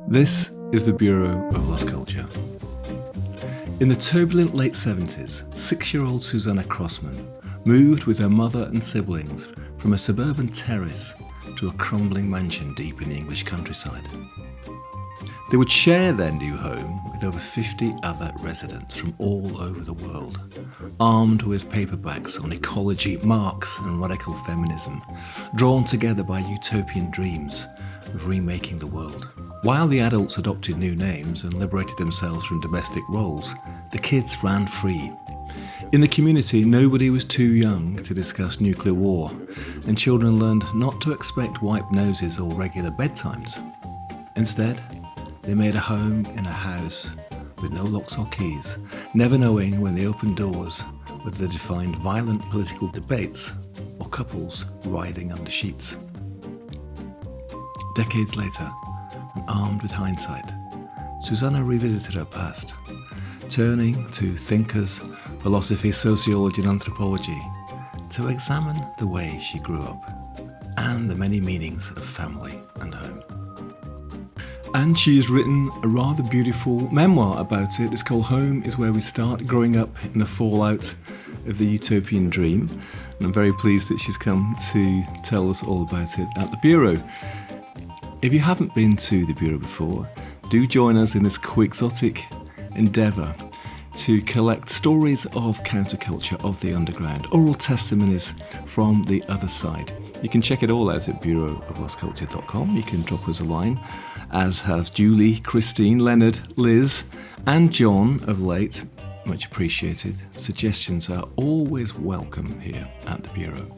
This is the Bureau of Lost Culture. In the turbulent late 70s, 6-year-old Susanna Crossman moved with her mother and siblings from a suburban terrace to a crumbling mansion deep in the English countryside. They would share their new home with over 50 other residents from all over the world, armed with paperbacks on ecology, Marx and radical feminism, drawn together by utopian dreams of remaking the world. While the adults adopted new names and liberated themselves from domestic roles, the kids ran free. In the community, nobody was too young to discuss nuclear war, and children learned not to expect wiped noses or regular bedtimes. Instead, they made a home in a house with no locks or keys, never knowing when they opened doors whether they defined violent political debates or couples writhing under sheets. Decades later, and armed with hindsight, Susanna revisited her past, turning to thinkers, philosophy, sociology and anthropology to examine the way she grew up and the many meanings of family and home. And she has written a rather beautiful memoir about it. It's called Home is Where We Start, Growing Up in the Fallout of the Utopian Dream. And I'm very pleased that she's come to tell us all about it at the Bureau. If you haven't been to the Bureau before, do join us in this quixotic endeavour to collect stories of counterculture, of the underground, oral testimonies from the other side. You can check it all out at bureauoflostculture.com. You can drop us a line, as have Julie, Christine, Leonard, Liz and John of late. Much appreciated. Suggestions are always welcome here at the Bureau.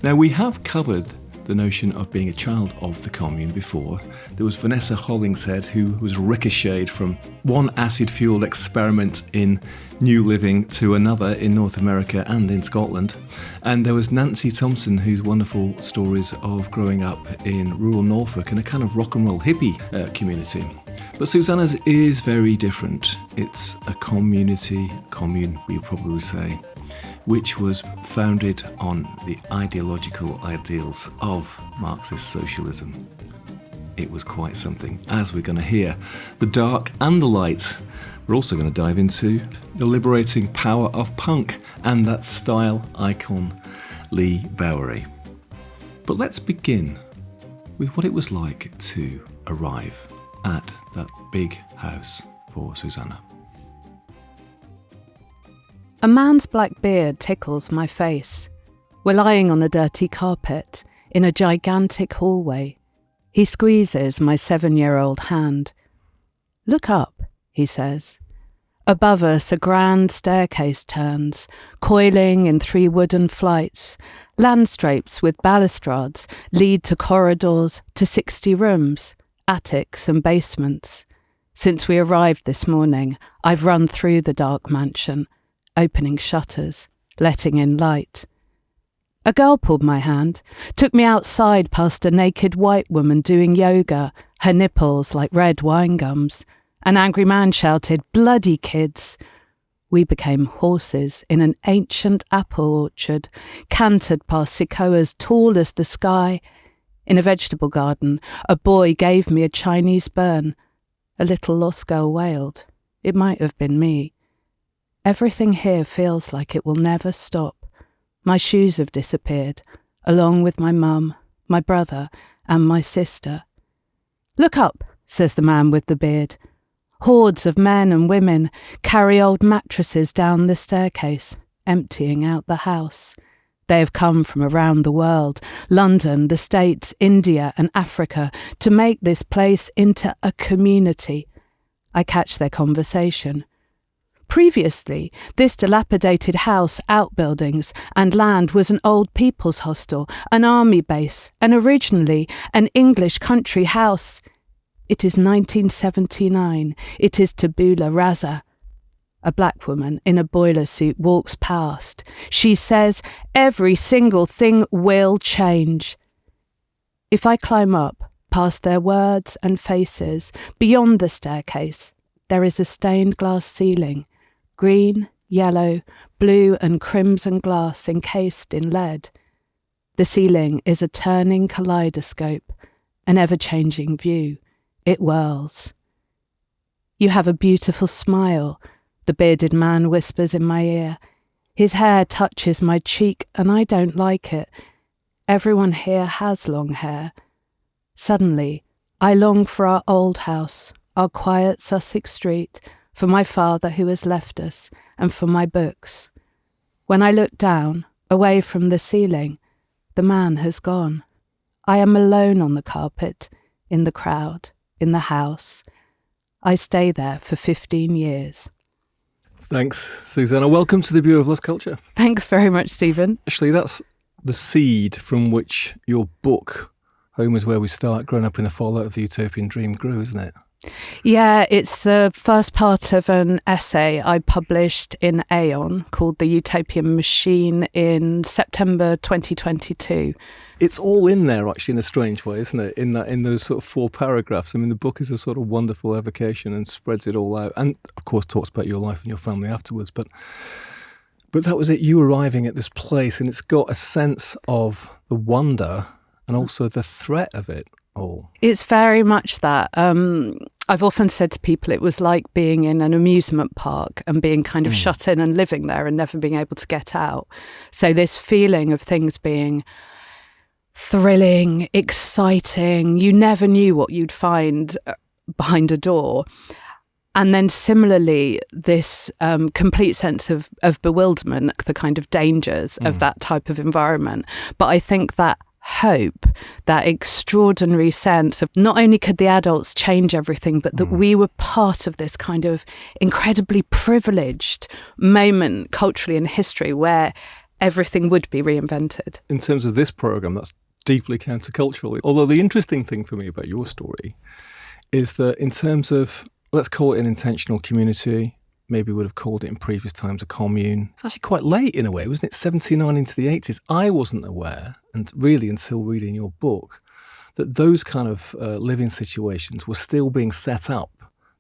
Now, we have covered the notion of being a child of the commune before. There was Vanessa Hollingshead, who was ricocheted from one acid-fueled experiment in New Living to another in North America and in Scotland. And there was Nancy Thompson, whose wonderful stories of growing up in rural Norfolk in a kind of rock and roll hippie community. But Susanna's is very different. It's a commune, we probably say, which was founded on the ideological ideals of Marxist socialism. It was quite something, as we're going to hear. The dark and the light. We're also going to dive into the liberating power of punk and that style icon, Lee Bowery. But let's begin with what it was like to arrive at that big house for Susanna. A man's black beard tickles my face. We're lying on a dirty carpet in a gigantic hallway. He squeezes my 7-year-old hand. "Look up," he says. Above us, a grand staircase turns, coiling in 3 wooden flights. Landstrapes with balustrades lead to corridors to 60 rooms, attics and basements. Since we arrived this morning, I've run through the dark mansion, opening shutters, letting in light. A girl pulled my hand, took me outside past a naked white woman doing yoga, her nipples like red wine gums. An angry man shouted, "Bloody kids!" We became horses in an ancient apple orchard, cantered past sequoias tall as the sky. In a vegetable garden, a boy gave me a Chinese bun. A little lost girl wailed. It might have been me. Everything here feels like it will never stop. My shoes have disappeared, along with my mum, my brother, and my sister. "Look up," says the man with the beard. Hordes of men and women carry old mattresses down the staircase, emptying out the house. They have come from around the world, London, the States, India, and Africa, to make this place into a community. I catch their conversation. Previously, this dilapidated house, outbuildings, and land was an old people's hostel, an army base, and originally an English country house. It is 1979. It is tabula rasa. A black woman in a boiler suit walks past. She says, "Every single thing will change." If I climb up, past their words and faces, beyond the staircase, there is a stained glass ceiling. Green, yellow, blue and crimson glass encased in lead. The ceiling is a turning kaleidoscope, an ever-changing view. it whirls. You have a beautiful smile, the bearded man whispers in my ear. His hair touches my cheek and I don't like it. Everyone here has long hair. Suddenly, I long for our old house, our quiet Sussex street, for my father who has left us, and for my books. When I look down, away from the ceiling, the man has gone. I am alone on the carpet, in the crowd, in the house. I stay there for 15 years. Thanks, Susanna. Welcome to the Bureau of Lost Culture. Thanks very much, Stephen. Actually, that's the seed from which your book, Home is Where We Start, Growing Up in the Fallout of the Utopian Dream, grew, isn't it? Yeah, it's the first part of an essay I published in Aeon called The Utopian Machine in September 2022. It's all in there, actually, in a strange way, isn't it? In those sort of 4 paragraphs. I mean, the book is a sort of wonderful evocation and spreads it all out. And, of course, talks about your life and your family afterwards. But that was it, you arriving at this place, and it's got a sense of the wonder and also the threat of it all. It's very much that. I've often said to people it was like being in an amusement park and being kind of shut in and living there and never being able to get out. So this feeling of things being thrilling, exciting, you never knew what you'd find behind a door. And then similarly, this complete sense of bewilderment, the kind of dangers of that type of environment. But I think that hope, that extraordinary sense of not only could the adults change everything, but that we were part of this kind of incredibly privileged moment culturally in history where everything would be reinvented. In terms of this programme, that's deeply countercultural. Although the interesting thing for me about your story is that in terms of, let's call it an intentional community, maybe would have called it in previous times a commune. It's actually quite late in a way, wasn't it? 79 into the 80s. I wasn't aware, and really until reading your book, that those kind of living situations were still being set up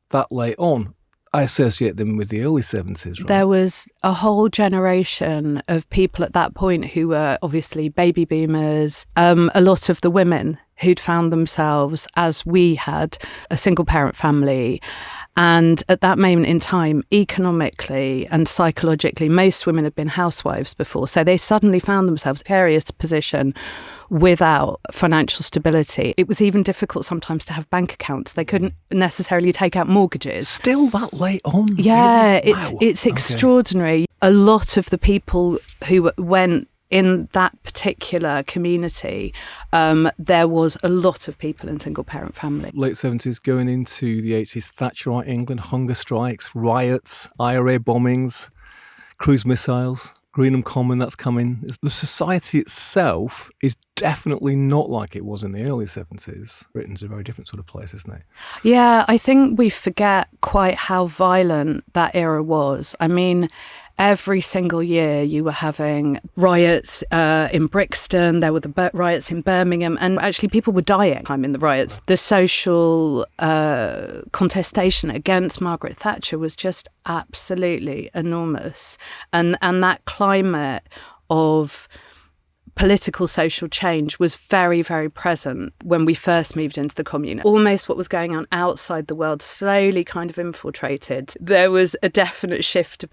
that late on. I associate them with the early 70s, right? There was a whole generation of people at that point who were obviously baby boomers, a lot of the women who'd found themselves, as we had, a single parent family. And at that moment in time, economically and psychologically, most women had been housewives before. So they suddenly found themselves in a precarious position without financial stability. It was even difficult sometimes to have bank accounts. They couldn't necessarily take out mortgages. Still that late on? Yeah, really? Wow. It's extraordinary. A lot of the people who went in that particular community, there was a lot of people in single-parent family. Late 70s going into the 80s, Thatcherite England, hunger strikes, riots, IRA bombings, cruise missiles, Greenham Common, that's coming. The society itself is definitely not like it was in the early 70s. Britain's a very different sort of place, isn't it? Yeah, I think we forget quite how violent that era was. I mean, every single year you were having riots in Brixton, there were the riots in Birmingham, and actually people were dying in the riots. The social contestation against Margaret Thatcher was just absolutely enormous. And that climate of political social change was very, very present when we first moved into the commune. Almost what was going on outside the world slowly kind of infiltrated. There was a definite shift to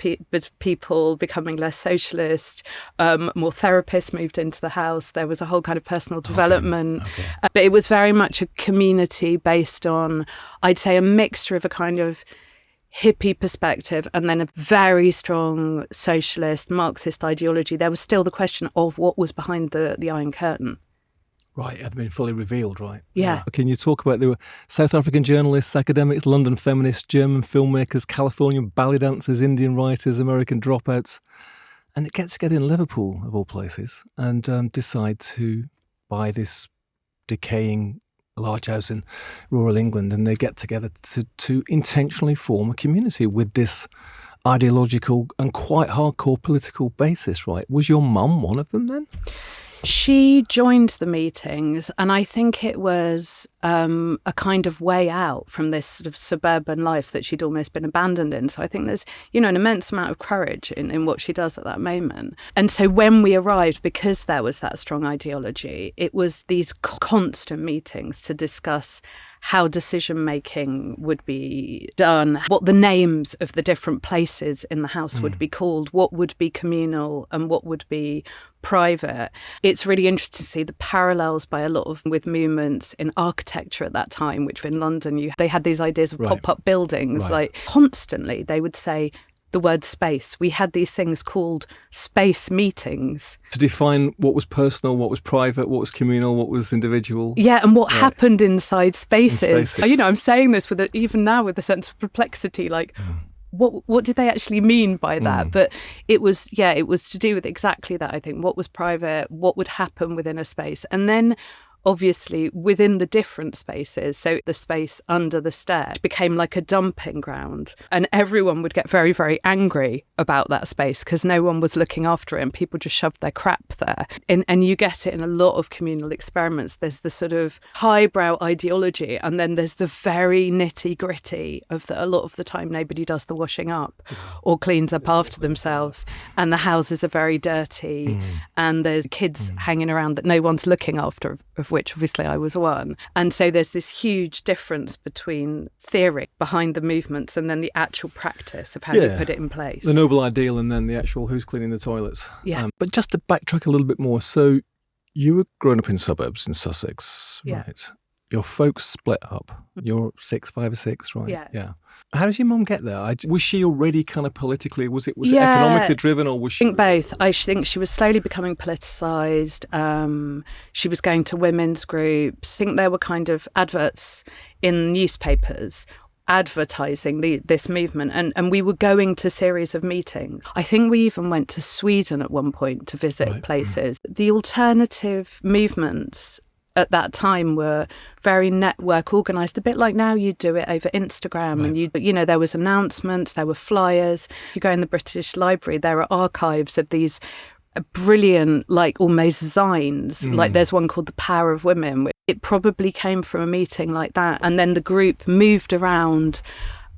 people becoming less socialist. More therapists moved into the house. There was a whole kind of personal development. Okay. But it was very much a community based on, I'd say, a mixture of a kind of hippie perspective and then a very strong socialist, Marxist ideology. There was still the question of what was behind the Iron Curtain. Right, it had been fully revealed, right? Yeah. Can you talk about, there were South African journalists, academics, London feminists, German filmmakers, Californian ballet dancers, Indian writers, American dropouts, and they get together in Liverpool, of all places, and decide to buy this decaying large house in rural England, and they get together to intentionally form a community with this ideological and quite hardcore political basis, right? Was your mum one of them then? She joined the meetings, and I think it was a kind of way out from this sort of suburban life that she'd almost been abandoned in. So I think there's, an immense amount of courage in what she does at that moment. And so when we arrived, because there was that strong ideology, it was these constant meetings to discuss how decision-making would be done, what the names of the different places in the house would be called, what would be communal and what would be private. It's really interesting to see the parallels by a lot of with movements in architecture at that time, which in London, they had these ideas of pop-up buildings. Like constantly they would say the word space. We had these things called space meetings. To define what was personal, what was private, what was communal, what was individual. Yeah, and what happened inside spaces. You know, I'm saying this even now with a sense of perplexity, like, what did they actually mean by that? But it was to do with exactly that, I think. What was private, what would happen within a space. And then obviously within the different spaces, so the space under the stairs became like a dumping ground, and everyone would get very, very angry about that space because no one was looking after it and people just shoved their crap there. And you get it in a lot of communal experiments. There's the sort of highbrow ideology, and then there's the very nitty gritty of a lot of the time nobody does the washing up or cleans up after themselves, and the houses are very dirty, and there's kids hanging around that no one's looking after, of which obviously I was one. And so there's this huge difference between theory behind the movements and then the actual practice of how you put it in place. The noble ideal and then the actual who's cleaning the toilets. Yeah. But just to backtrack a little bit more, so you were growing up in suburbs in Sussex, right? Your folks split up. You're 5 or 6, right? Yeah. How did your mum get there? Was she already kind of politically, was it economically driven, or was she? I think both. I think she was slowly becoming politicised. She was going to women's groups. I think there were kind of adverts in newspapers advertising this movement, and we were going to series of meetings. I think we even went to Sweden at one point to visit places. The alternative movements at that time were very network organised, a bit like now you do it over Instagram. And there was announcements, there were flyers. You go in the British Library, there are archives of these brilliant, like almost zines. Like there's one called The Power of Women. It probably came from a meeting like that. And then the group moved around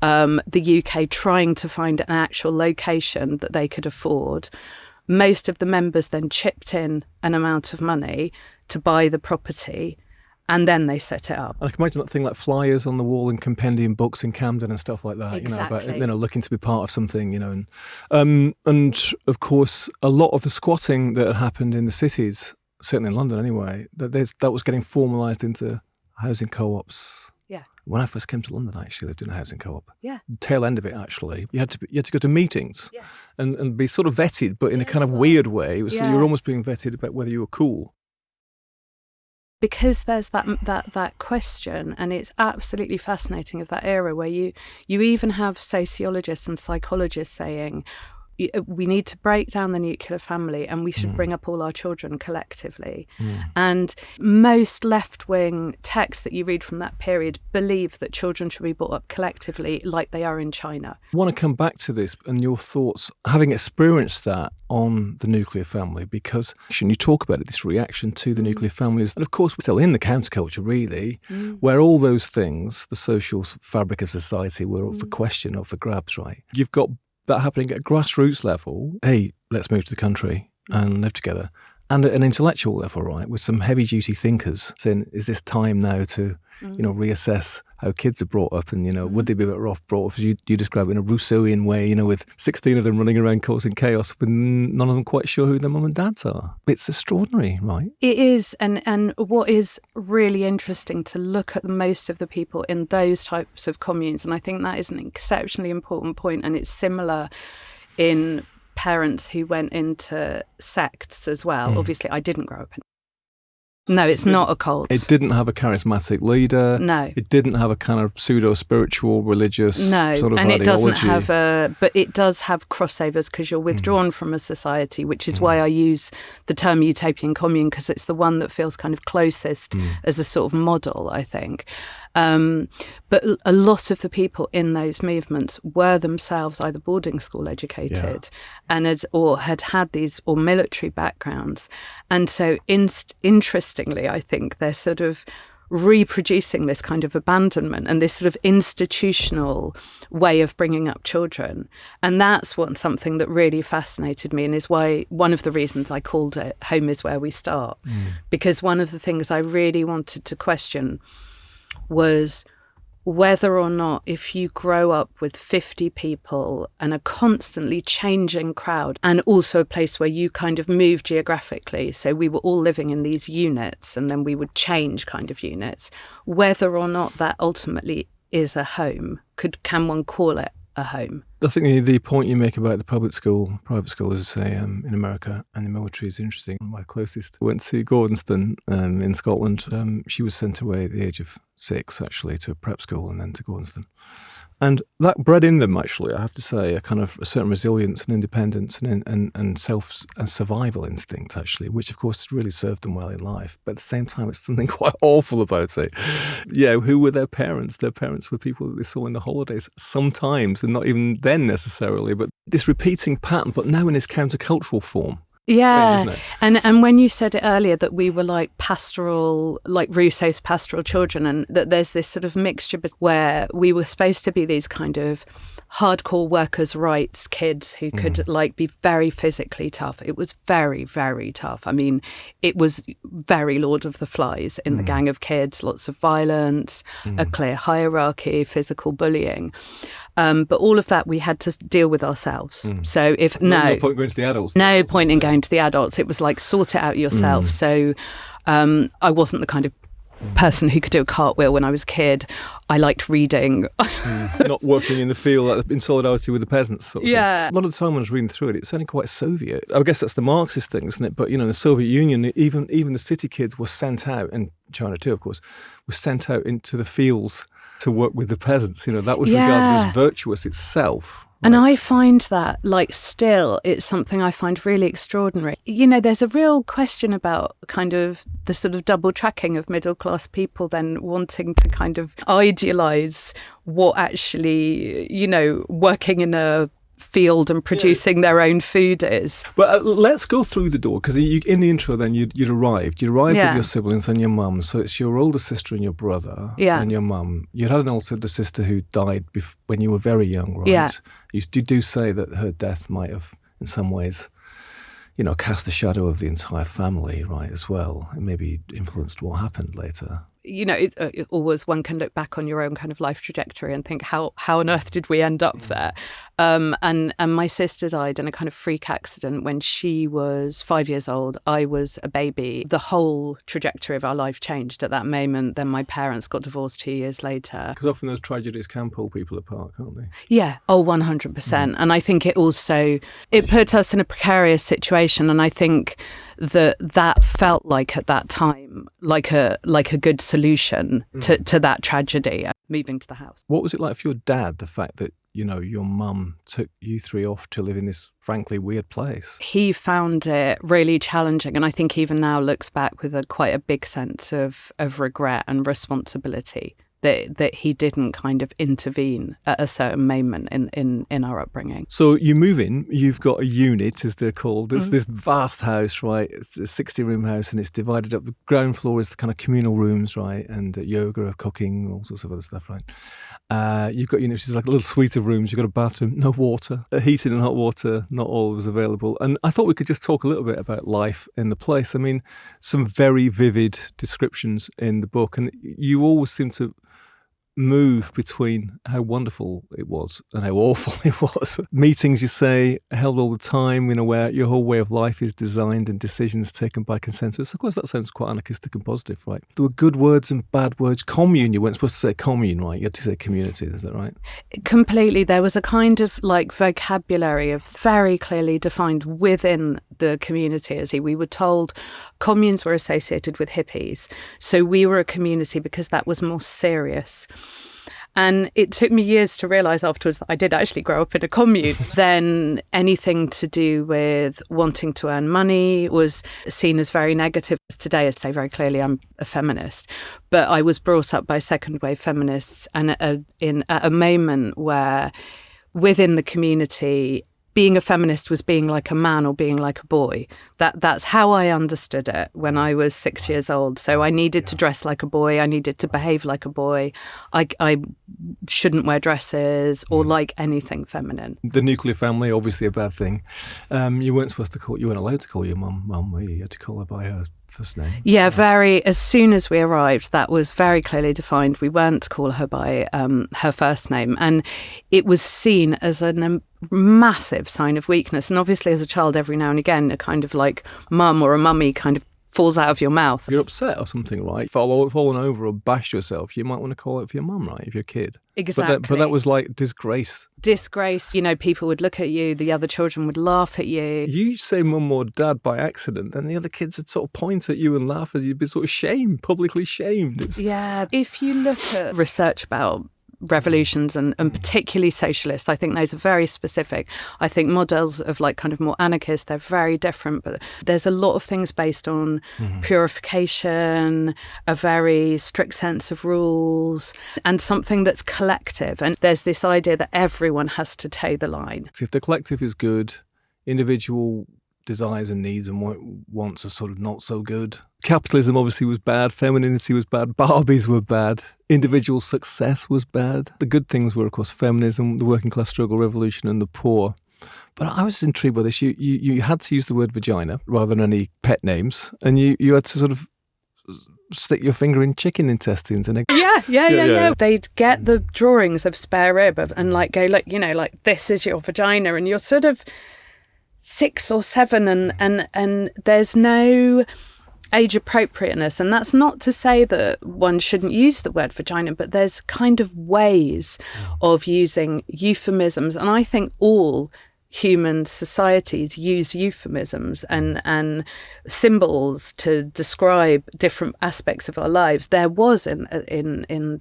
the UK trying to find an actual location that they could afford. Most of the members then chipped in an amount of money to buy the property, and then they set it up. I can imagine that thing like flyers on the wall and compendium books in Camden and stuff like that. Exactly. About looking to be part of something, and of course a lot of the squatting that had happened in the cities, certainly in London anyway, that was getting formalised into housing co-ops. Yeah. When I first came to London, I actually lived in a housing co-op. Yeah. The tail end of it, actually, you had to go to meetings and be sort of vetted, but in a kind of weird way. It was you were almost being vetted about whether you were cool. Because there's that question, and it's absolutely fascinating of that era where you even have sociologists and psychologists saying we need to break down the nuclear family and we should bring up all our children collectively. And most left-wing texts that you read from that period believe that children should be brought up collectively like they are in China. I want to come back to this and your thoughts, having experienced that on the nuclear family, because you talk about it, this reaction to the nuclear families. And of course, we're still in the counterculture, really, where all those things, the social fabric of society, were up for question, up for grabs, right? You've got that happening at a grassroots level. Hey, let's move to the country and live together. And at an intellectual level, right, with some heavy-duty thinkers saying, is this time now to, reassess how kids are brought up and, would they be better off brought up, as you describe it, in a Rousseauian way, with 16 of them running around causing chaos, with none of them quite sure who their mum and dads are. It's extraordinary, right? It is. And what is really interesting to look at most of the people in those types of communes, and I think that is an exceptionally important point, and it's similar in parents who went into sects as well. Obviously, I didn't grow up in. No, it's not a cult. It didn't have a charismatic leader. No. It didn't have a kind of pseudo-spiritual, religious sort of and ideology. It doesn't have but it does have crossovers because you're withdrawn from a society, which is why I use the term utopian commune, because it's the one that feels kind of closest as a sort of model, I think. But a lot of the people in those movements were themselves either boarding school educated and had these or military backgrounds. And so interestingly, I think they're sort of reproducing this kind of abandonment and this sort of institutional way of bringing up children. And that's something that really fascinated me, and is why one of the reasons I called it Home is Where We Start. Because one of the things I really wanted to question was whether or not, if you grow up with 50 people and a constantly changing crowd, and also a place where you kind of move geographically, so we were all living in these units and then we would change kind of units, whether or not that ultimately is a home. Can one call it a home? I think the point you make about the public school, private school, as I say, in America and the military is interesting. My closest went to Gordonston in Scotland. She was sent away at the age of 6, actually, to a prep school and then to Gordonston. And that bred in them, actually, I have to say, a kind of a certain resilience and independence and self and survival instinct, actually, which, of course, really served them well in life. But at the same time, it's something quite awful about it. Yeah, who were their parents? Their parents were people that they saw in the holidays sometimes, and not even then necessarily. But this repeating pattern, but now in this countercultural form. Yeah, strange, isn't it? and when you said it earlier that we were like pastoral, like Rousseau's pastoral children, and that there's this sort of mixture where we were supposed to be these kind of hardcore workers' rights kids who could like be very physically tough. It was very, very tough. I mean, it was very Lord of the Flies in the gang of kids, lots of violence, a clear hierarchy, physical bullying. But all of that we had to deal with ourselves. So No point going to the adults. No point in going to the adults. It was like, sort it out yourself. So I wasn't the kind of person who could do a cartwheel when I was a kid. I liked reading. Not working in the field in solidarity with the peasants. Sort of thing. A lot of the time when I was reading through it, it's only quite Soviet. I guess that's the Marxist thing, isn't it? But, you know, the Soviet Union, even the city kids were sent out, and China too, of course, were sent out into the fields to work with the peasants. You know, that was regarded as virtuous itself. And I find that, like, still, it's something I find really extraordinary. You know, there's a real question about kind of the sort of double tracking of middle class people then wanting to kind of idealise what actually, you know, working in a field and producing their own food is. But let's go through the door, because in the intro then you'd arrived with your siblings and your mum, so it's your older sister and your brother and your mum. You had an older sister who died when you were very young, right? You do say that her death might have in some ways, you know, cast a shadow of the entire family, right, as well, and maybe influenced what happened later. You know, it always, one can look back on your own kind of life trajectory and think, how on earth did we end up there? And my sister died in a kind of freak accident when she was 5 years old. I was a baby. The whole trajectory of our life changed at that moment. Then my parents got divorced 2 years later. Because often those tragedies can pull people apart, can't they? Yeah. Oh, 100%. And I think it put us in a precarious situation. And I think that felt like at that time like a good solution to that tragedy, moving to the house. What was it like for your dad, the fact that, you know, your mum took you three off to live in this frankly weird place? He found it really challenging, and I think even now looks back with quite a big sense of regret and responsibility that he didn't kind of intervene at a certain moment in our upbringing. So you move in, you've got a unit, as they're called. It's this vast house, right? It's a 60-room house, and it's divided up. The ground floor is the kind of communal rooms, right? And yoga, cooking, all sorts of other stuff, right? You've got, you know, which is like a little suite of rooms. You've got a bathroom, no water, heating and hot water, not always available. And I thought we could just talk a little bit about life in the place. I mean, some very vivid descriptions in the book, and you always seem to move between how wonderful it was and how awful it was. Meetings, you say, held all the time, you know, where your whole way of life is designed and decisions taken by consensus. Of course, that sounds quite anarchistic and positive, right? There were good words and bad words. Commune, you weren't supposed to say commune, right? You had to say community, is that right? Completely. There was a kind of like vocabulary of very clearly defined within the community. As we were told communes were associated with hippies. So we were a community because that was more serious. And it took me years to realise afterwards that I did actually grow up in a commune. Then anything to do with wanting to earn money was seen as very negative. Today, I say very clearly I'm a feminist, but I was brought up by second wave feminists, and at a moment where within the community, being a feminist was being like a man or being like a boy. That's how I understood it when I was 6 years old. So I needed to dress like a boy. I needed to behave like a boy. I shouldn't wear dresses or like anything feminine. The nuclear family, obviously a bad thing. You weren't allowed to call your mum, were you? You had to call her by her first name. Yeah, as soon as we arrived, that was very clearly defined. We weren't to call her by her first name. And it was seen as a massive sign of weakness. And obviously as a child, every now and again, a kind of like mum or a mummy kind of falls out of your mouth. If you're upset or something, right? Fallen over or bashed yourself, you might want to call it for your mum, right? If you're a kid. Exactly. But that was like disgrace. Disgrace. People would look at you, the other children would laugh at you. You say mum or dad by accident, and the other kids would sort of point at you and laugh as you'd be sort of shamed, publicly shamed. Yeah. If you look at research about revolutions and particularly socialist, I think those are very specific. I think models of like kind of more anarchist, they're very different, but there's a lot of things based on purification, a very strict sense of rules, and something that's collective. And there's this idea that everyone has to toe the line. So if the collective is good, individual desires and needs and wants are sort of not so good. Capitalism obviously was bad, femininity was bad, Barbies were bad, individual success was bad. The good things were, of course, feminism, the working class struggle revolution and the poor. But I was intrigued by this. You had to use the word vagina rather than any pet names, and you had to sort of stick your finger in chicken intestines and yeah. They'd get the drawings of spare rib and like go like, like this is your vagina, and you're sort of 6 or 7 and there's no age appropriateness. And that's not to say that one shouldn't use the word vagina, but there's kind of ways of using euphemisms. And I think all human societies use euphemisms and symbols to describe different aspects of our lives. There was in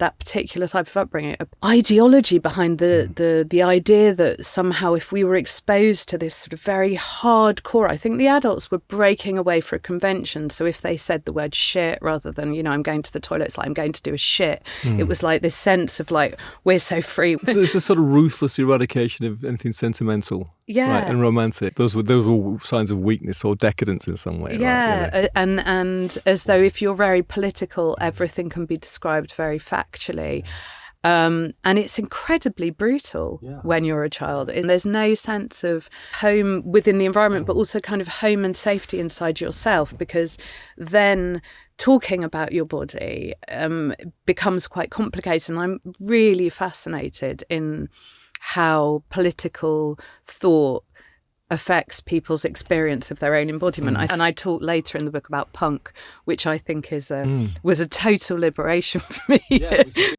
that particular type of upbringing an ideology behind the idea that somehow if we were exposed to this sort of very hardcore, I think the adults were breaking away for a convention. So if they said the word shit rather than, I'm going to the toilet, it's like I'm going to do a shit. It was like this sense of like, we're so free. So it's a sort of ruthless eradication of anything sentimental. Yeah. Right, and romantic. Those were signs of weakness or decadence in some way. Yeah, right? And as though if you're very political, everything can be described very factually. And it's incredibly brutal when you're a child. And there's no sense of home within the environment, but also kind of home and safety inside yourself, because then talking about your body becomes quite complicated. And I'm really fascinated in how political thought affects people's experience of their own embodiment. And I talk later in the book about punk, which I think was a total liberation for me.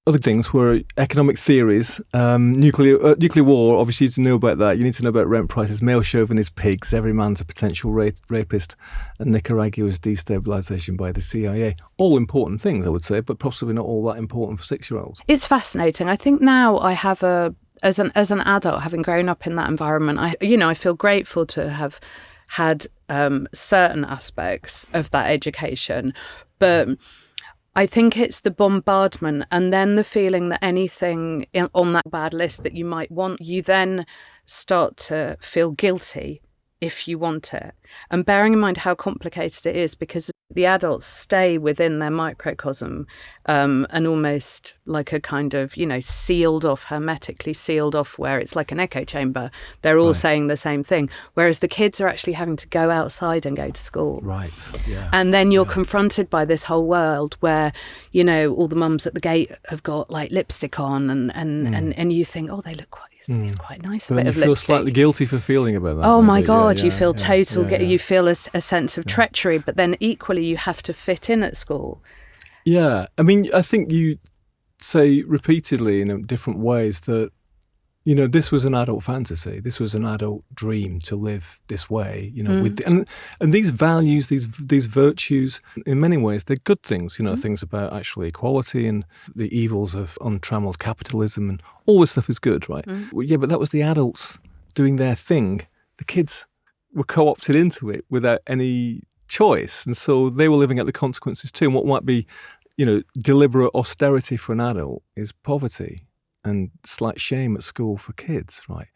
Other things were economic theories, nuclear war. Obviously, you need to know about that. You need to know about rent prices, male chauvinist pigs, every man's a potential rapist, and Nicaragua's destabilization by the CIA. All important things, I would say, but possibly not all that important for 6-year-olds. It's fascinating. I think now I have as an adult, having grown up in that environment, I feel grateful to have had certain aspects of that education, but I think it's the bombardment and then the feeling that anything on that bad list that you might want, you then start to feel guilty if you want it. And bearing in mind how complicated it is, because the adults stay within their microcosm and almost like a kind of, sealed off, hermetically sealed off, where it's like an echo chamber. They're all saying the same thing. Whereas the kids are actually having to go outside and go to school. Right, yeah. And then you're confronted by this whole world where, all the mums at the gate have got like lipstick on and you think, oh, they look quite... It's quite nice. But then you feel slightly guilty for feeling about that. Oh my God, you feel you feel a sense of treachery, but then equally you have to fit in at school. Yeah, I mean, I think you say repeatedly in different ways that, this was an adult fantasy. This was an adult dream to live this way, with and these values, these virtues, in many ways, they're good things, things about actually equality and the evils of untrammeled capitalism and all this stuff is good, right? Well, yeah, but that was the adults doing their thing. The kids were co-opted into it without any choice. And so they were living out the consequences too. And what might be, deliberate austerity for an adult is poverty. and slight shame at school for kids, right?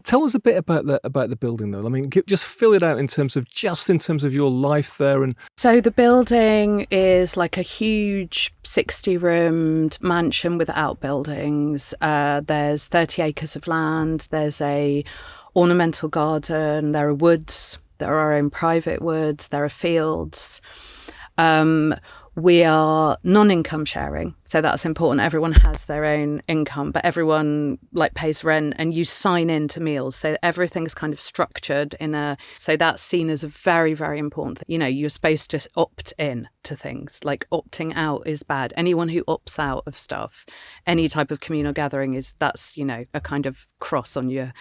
Tell us a bit about the building, though. I mean, just fill it out in terms of your life there. And so the building is like a huge 60-roomed mansion with outbuildings. There's 30 acres of land. There's a ornamental garden. There are woods. There are our own private woods. There are fields. We are non-income sharing, so that's important. Everyone has their own income, but everyone like pays rent, and you sign in to meals. So everything's kind of structured so that's seen as a very, very important thing. You know, you're supposed to opt in to things. Like opting out is bad. Anyone who opts out of stuff, any type of communal gathering, that's, you know, a kind of cross on your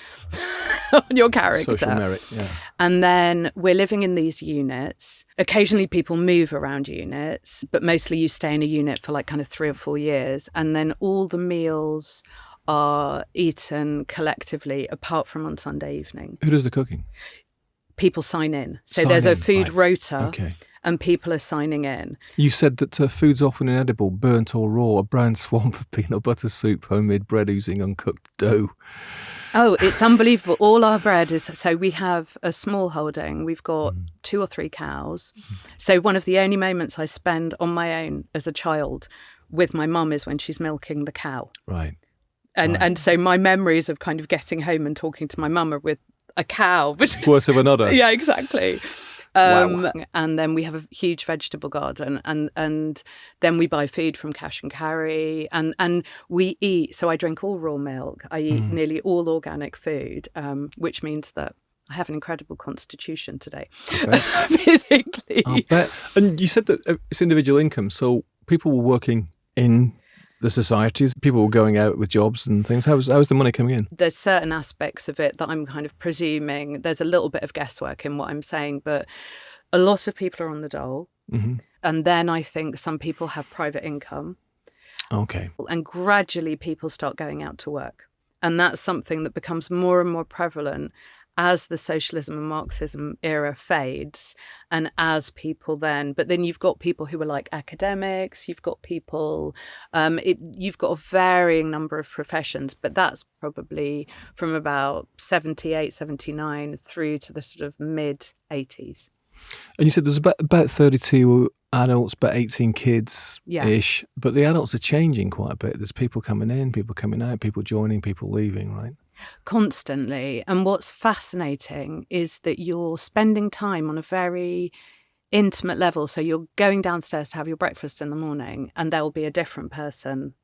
on your character. Social merit, yeah. And then we're living in these units. Occasionally people move around units, but mostly you stay in a unit for like kind of 3 or 4 years. And then all the meals are eaten collectively, apart from on Sunday evening. Who does the cooking? People sign in. So there's a food rota. Okay. And people are signing in. You said that food's often inedible, burnt or raw, a brown swamp of peanut butter soup, homemade bread oozing uncooked dough. Oh, it's unbelievable. All our bread is, so we have a small holding. We've got 2 or 3 cows. So one of the only moments I spend on my own as a child with my mum is when she's milking the cow. Right. And so my memories of kind of getting home and talking to my mum are with a cow. Worse of another. Yeah, exactly. Wow. And then we have a huge vegetable garden, and then we buy food from cash and carry, and we eat. So I drink all raw milk. I eat nearly all organic food, which means that I have an incredible constitution today, physically. I bet. And you said that it's individual income, so people were working in the societies, people were going out with jobs and things. How's the money coming in? There's certain aspects of it that I'm kind of presuming. There's a little bit of guesswork in what I'm saying, but a lot of people are on the dole. Mm-hmm. And then I think some people have private income. Okay. And gradually people start going out to work. And that's something that becomes more and more prevalent as the socialism and Marxism era fades, and as people but then you've got people who are like academics, you've got people, you've got a varying number of professions, but that's probably from about 78, 79 through to the sort of mid-80s. And you said there's about 32 adults, about 18 kids-ish, but the adults are changing quite a bit. There's people coming in, people coming out, people joining, people leaving, right? Constantly. And what's fascinating is that you're spending time on a very intimate level. So you're going downstairs to have your breakfast in the morning, and there will be a different person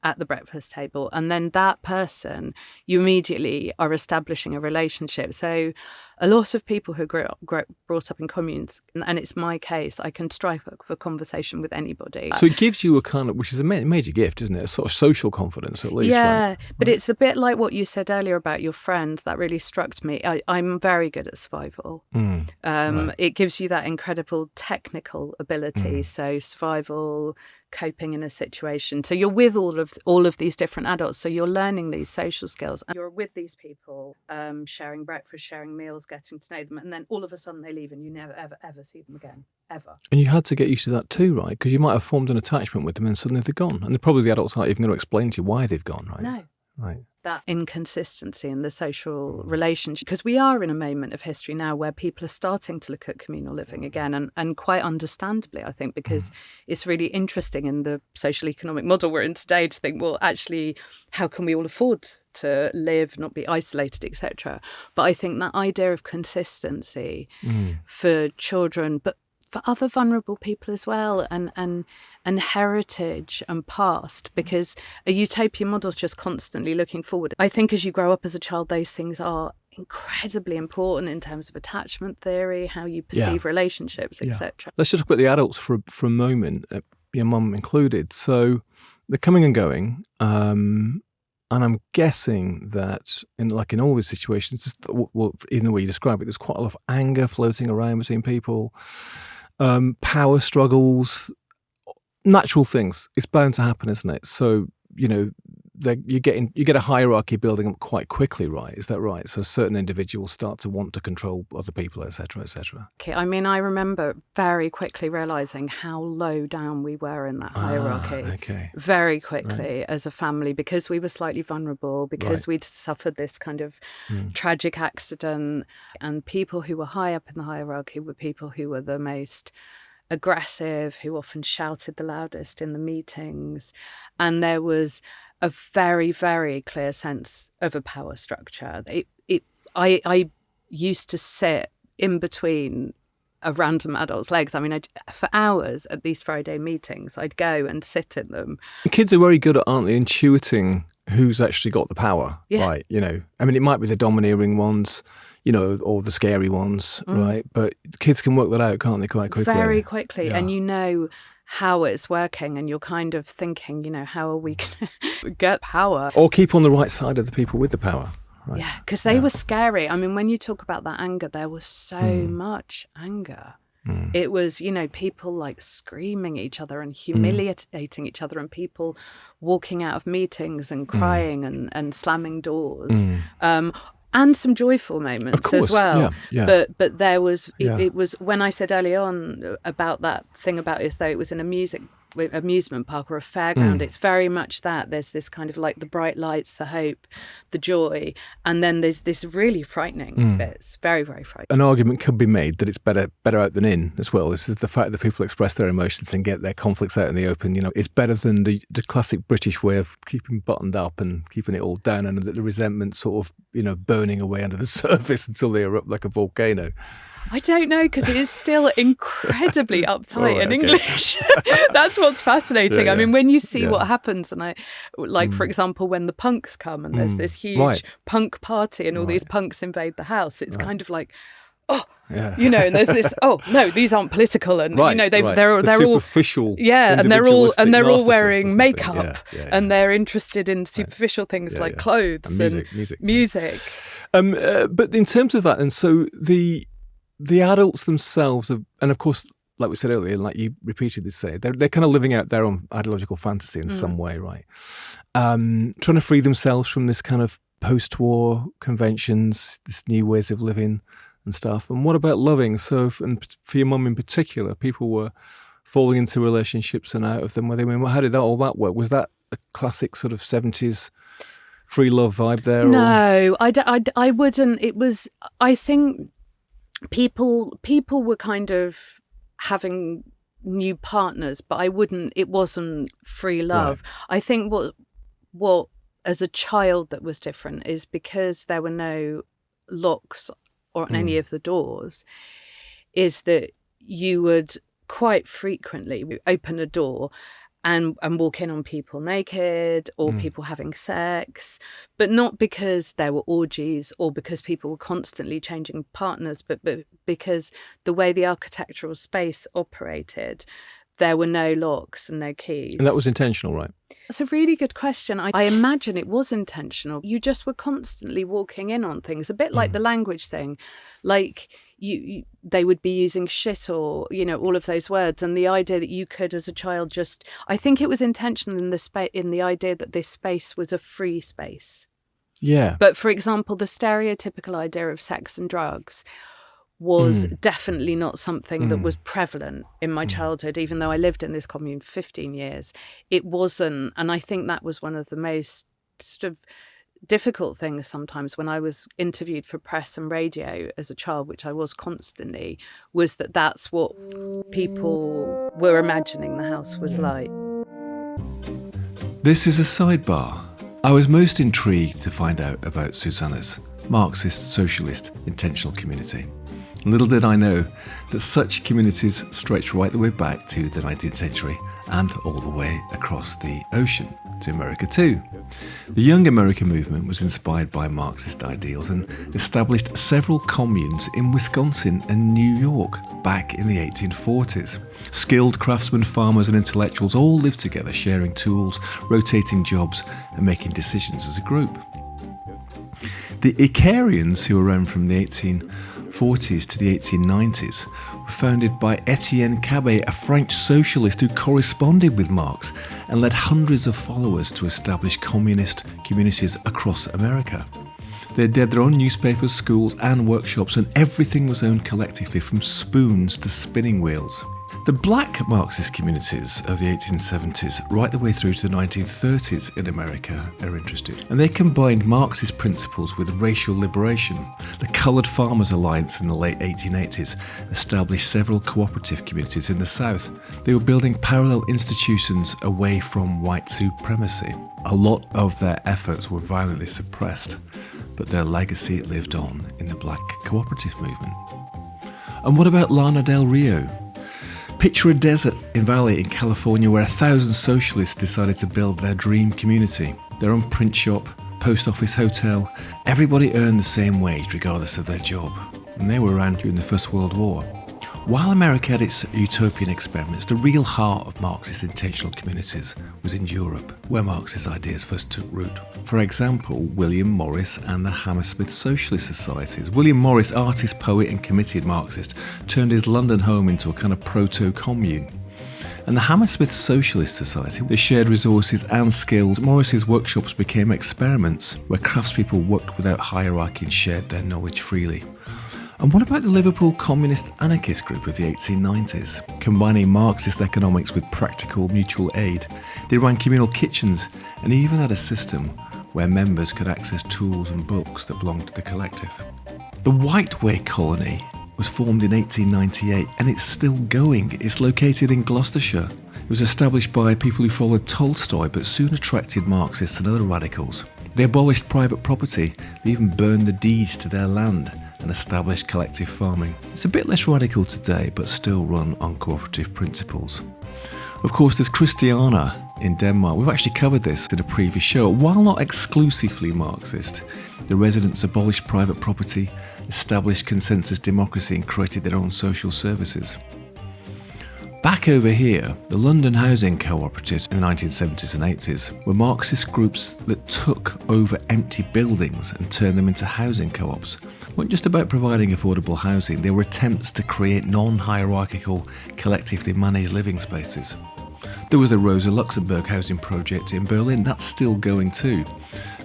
at the breakfast table. And then that person, you immediately are establishing a relationship. So a lot of people who brought up in communes, and it's my case, I can strike up a conversation with anybody. So it gives you a kind of, which is a major gift, isn't it? A sort of social confidence, at least. Yeah, right? But it's a bit like what you said earlier about your friends. That really struck me. I'm very good at survival. Right. It gives you that incredible technical ability. So survival, coping in a situation. So you're with all of these different adults. So you're learning these social skills. And you're with these people, sharing breakfast, sharing meals, getting to know them. And then all of a sudden they leave and you never, ever, ever see them again. Ever. And you had to get used to that too, right? Because you might have formed an attachment with them and suddenly they're gone. And probably the adults aren't even going to explain to you why they've gone, right? No. Right. That inconsistency in the social relationship, because we are in a moment of history now where people are starting to look at communal living again, and quite understandably, I think, because it's really interesting in the social economic model we're in today to think, well, actually, how can we all afford to live, not be isolated, etc. But I think that idea of consistency for children, but for other vulnerable people as well, and heritage and past, because a utopian model is just constantly looking forward. I think as you grow up as a child, those things are incredibly important in terms of attachment theory, how you perceive relationships, etc. Let's just talk about the adults for a moment, your mum included. So they're coming and going, and I'm guessing that in all these situations, just, well, even the way you describe it, there's quite a lot of anger floating around between people, power struggles, natural things. It's bound to happen, isn't it? So, you get a hierarchy building up quite quickly, right? Is that right? So certain individuals start to want to control other people, etc., etc. Okay, I mean, I remember very quickly realising how low down we were in that hierarchy. Okay. Very quickly as a family, because we were slightly vulnerable, because we'd suffered this kind of tragic accident, and people who were high up in the hierarchy were people who were the most aggressive, who often shouted the loudest in the meetings, and there was a very, very clear sense of a power structure. I used to sit in between a random adult's legs. I mean, for hours at these Friday meetings, I'd go and sit in them. Kids are very good at, aren't they, intuiting who's actually got the power, right? You know, I mean, it might be the domineering ones, you know, or the scary ones, right? But kids can work that out, can't they, quite quickly? Very quickly. Yeah. And you know how it's working, and you're kind of thinking, you know, how are we going to get power? Or keep on the right side of the people with the power. Right. Yeah, because they were scary. I mean, when you talk about that anger, there was so much anger. It was, you know, people like screaming at each other and humiliating each other, and people walking out of meetings and crying and slamming doors. And some joyful moments as well. Yeah. But there was, it was, when I said early on about that thing about as though it was in amusement park or a fairground, it's very much that. There's this kind of like the bright lights, the hope, the joy, and then there's this really frightening bits. Very, very frightening. An argument could be made that it's better out than in as well. This is the fact that people express their emotions and get their conflicts out in the open. You know, it's better than the classic British way of keeping buttoned up and keeping it all down, and the resentment sort of, you know, burning away under the surface until they erupt like a volcano. I don't know, because it is still incredibly uptight in English. That's what's fascinating. I mean, when you see what happens, and for example, when the punks come and there's this huge punk party and all these punks invade the house, it's kind of like, you know, and there's this, no, these aren't political, and you know, they're all superficial, and they're all wearing makeup, and they're interested in superficial things like clothes and music. But in terms of that, and so the adults themselves have, and of course, like we said earlier, like you repeatedly say, they're kind of living out their own ideological fantasy in some way, right? Trying to free themselves from this kind of post-war conventions, this new ways of living and stuff. And what about loving? So, and for your mum in particular, people were falling into relationships and out of them. How did all that work? Was that a classic sort of 70s free love vibe there? No, I wouldn't. It was, I think people were kind of having new partners, but it wasn't free love. Right. I think what as a child that was different is because there were no locks on any of the doors, is that you would quite frequently open a door and walk in on people naked or people having sex, but not because there were orgies or because people were constantly changing partners, but because the way the architectural space operated, there were no locks and no keys. And that was intentional, right? That's a really good question. I imagine it was intentional. You just were constantly walking in on things, a bit like the language thing. Like they would be using shit or, you know, all of those words. And the idea that you could, as a child, I think it was intentional in the idea that this space was a free space. Yeah. But for example, the stereotypical idea of sex and drugs was definitely not something that was prevalent in my childhood, even though I lived in this commune for 15 years. It wasn't. And I think that was one of the most sort of difficult things sometimes when I was interviewed for press and radio as a child, which I was constantly, was that's what people were imagining the house was like. This is a sidebar. I was most intrigued to find out about Susanna's Marxist socialist intentional community. Little did I know that such communities stretch right the way back to the 19th century and all the way across the ocean to America too. The Young America movement was inspired by Marxist ideals and established several communes in Wisconsin and New York back in the 1840s. Skilled craftsmen, farmers and intellectuals all lived together, sharing tools, rotating jobs and making decisions as a group. The Icarians, who were around from the 1840s 1840s to the 1890s were founded by Etienne Cabet, a French socialist who corresponded with Marx and led hundreds of followers to establish communist communities across America. They had their own newspapers, schools and workshops, and everything was owned collectively from spoons to spinning wheels. The black Marxist communities of the 1870s right the way through to the 1930s in America are interesting. And they combined Marxist principles with racial liberation. The Coloured Farmers Alliance in the late 1880s established several cooperative communities in the South. They were building parallel institutions away from white supremacy. A lot of their efforts were violently suppressed, but their legacy lived on in the black cooperative movement. And what about Lana Del Rio? Picture a desert valley in California where 1,000 socialists decided to build their dream community. Their own print shop, post office, hotel. Everybody earned the same wage regardless of their job. And they were around during the First World War. While America had its utopian experiments, the real heart of Marxist intentional communities was in Europe, where Marx's ideas first took root. For example, William Morris and the Hammersmith Socialist Societies. William Morris, artist, poet and committed Marxist, turned his London home into a kind of proto-commune. And the Hammersmith Socialist Society, they shared resources and skills. Morris's workshops became experiments where craftspeople worked without hierarchy and shared their knowledge freely. And what about the Liverpool Communist Anarchist group of the 1890s? Combining Marxist economics with practical mutual aid, they ran communal kitchens and even had a system where members could access tools and books that belonged to the collective. The White Way Colony was formed in 1898 and it's still going. It's located in Gloucestershire. It was established by people who followed Tolstoy but soon attracted Marxists and other radicals. They abolished private property, they even burned the deeds to their land and established collective farming. It's a bit less radical today, but still run on cooperative principles. Of course, there's Christiania in Denmark. We've actually covered this in a previous show. While not exclusively Marxist, the residents abolished private property, established consensus democracy and created their own social services. Back over here, the London housing cooperatives in the 1970s and 80s were Marxist groups that took over empty buildings and turned them into housing co-ops. They weren't just about providing affordable housing, they were attempts to create non-hierarchical, collectively managed living spaces. There was the Rosa Luxemburg housing project in Berlin, that's still going too.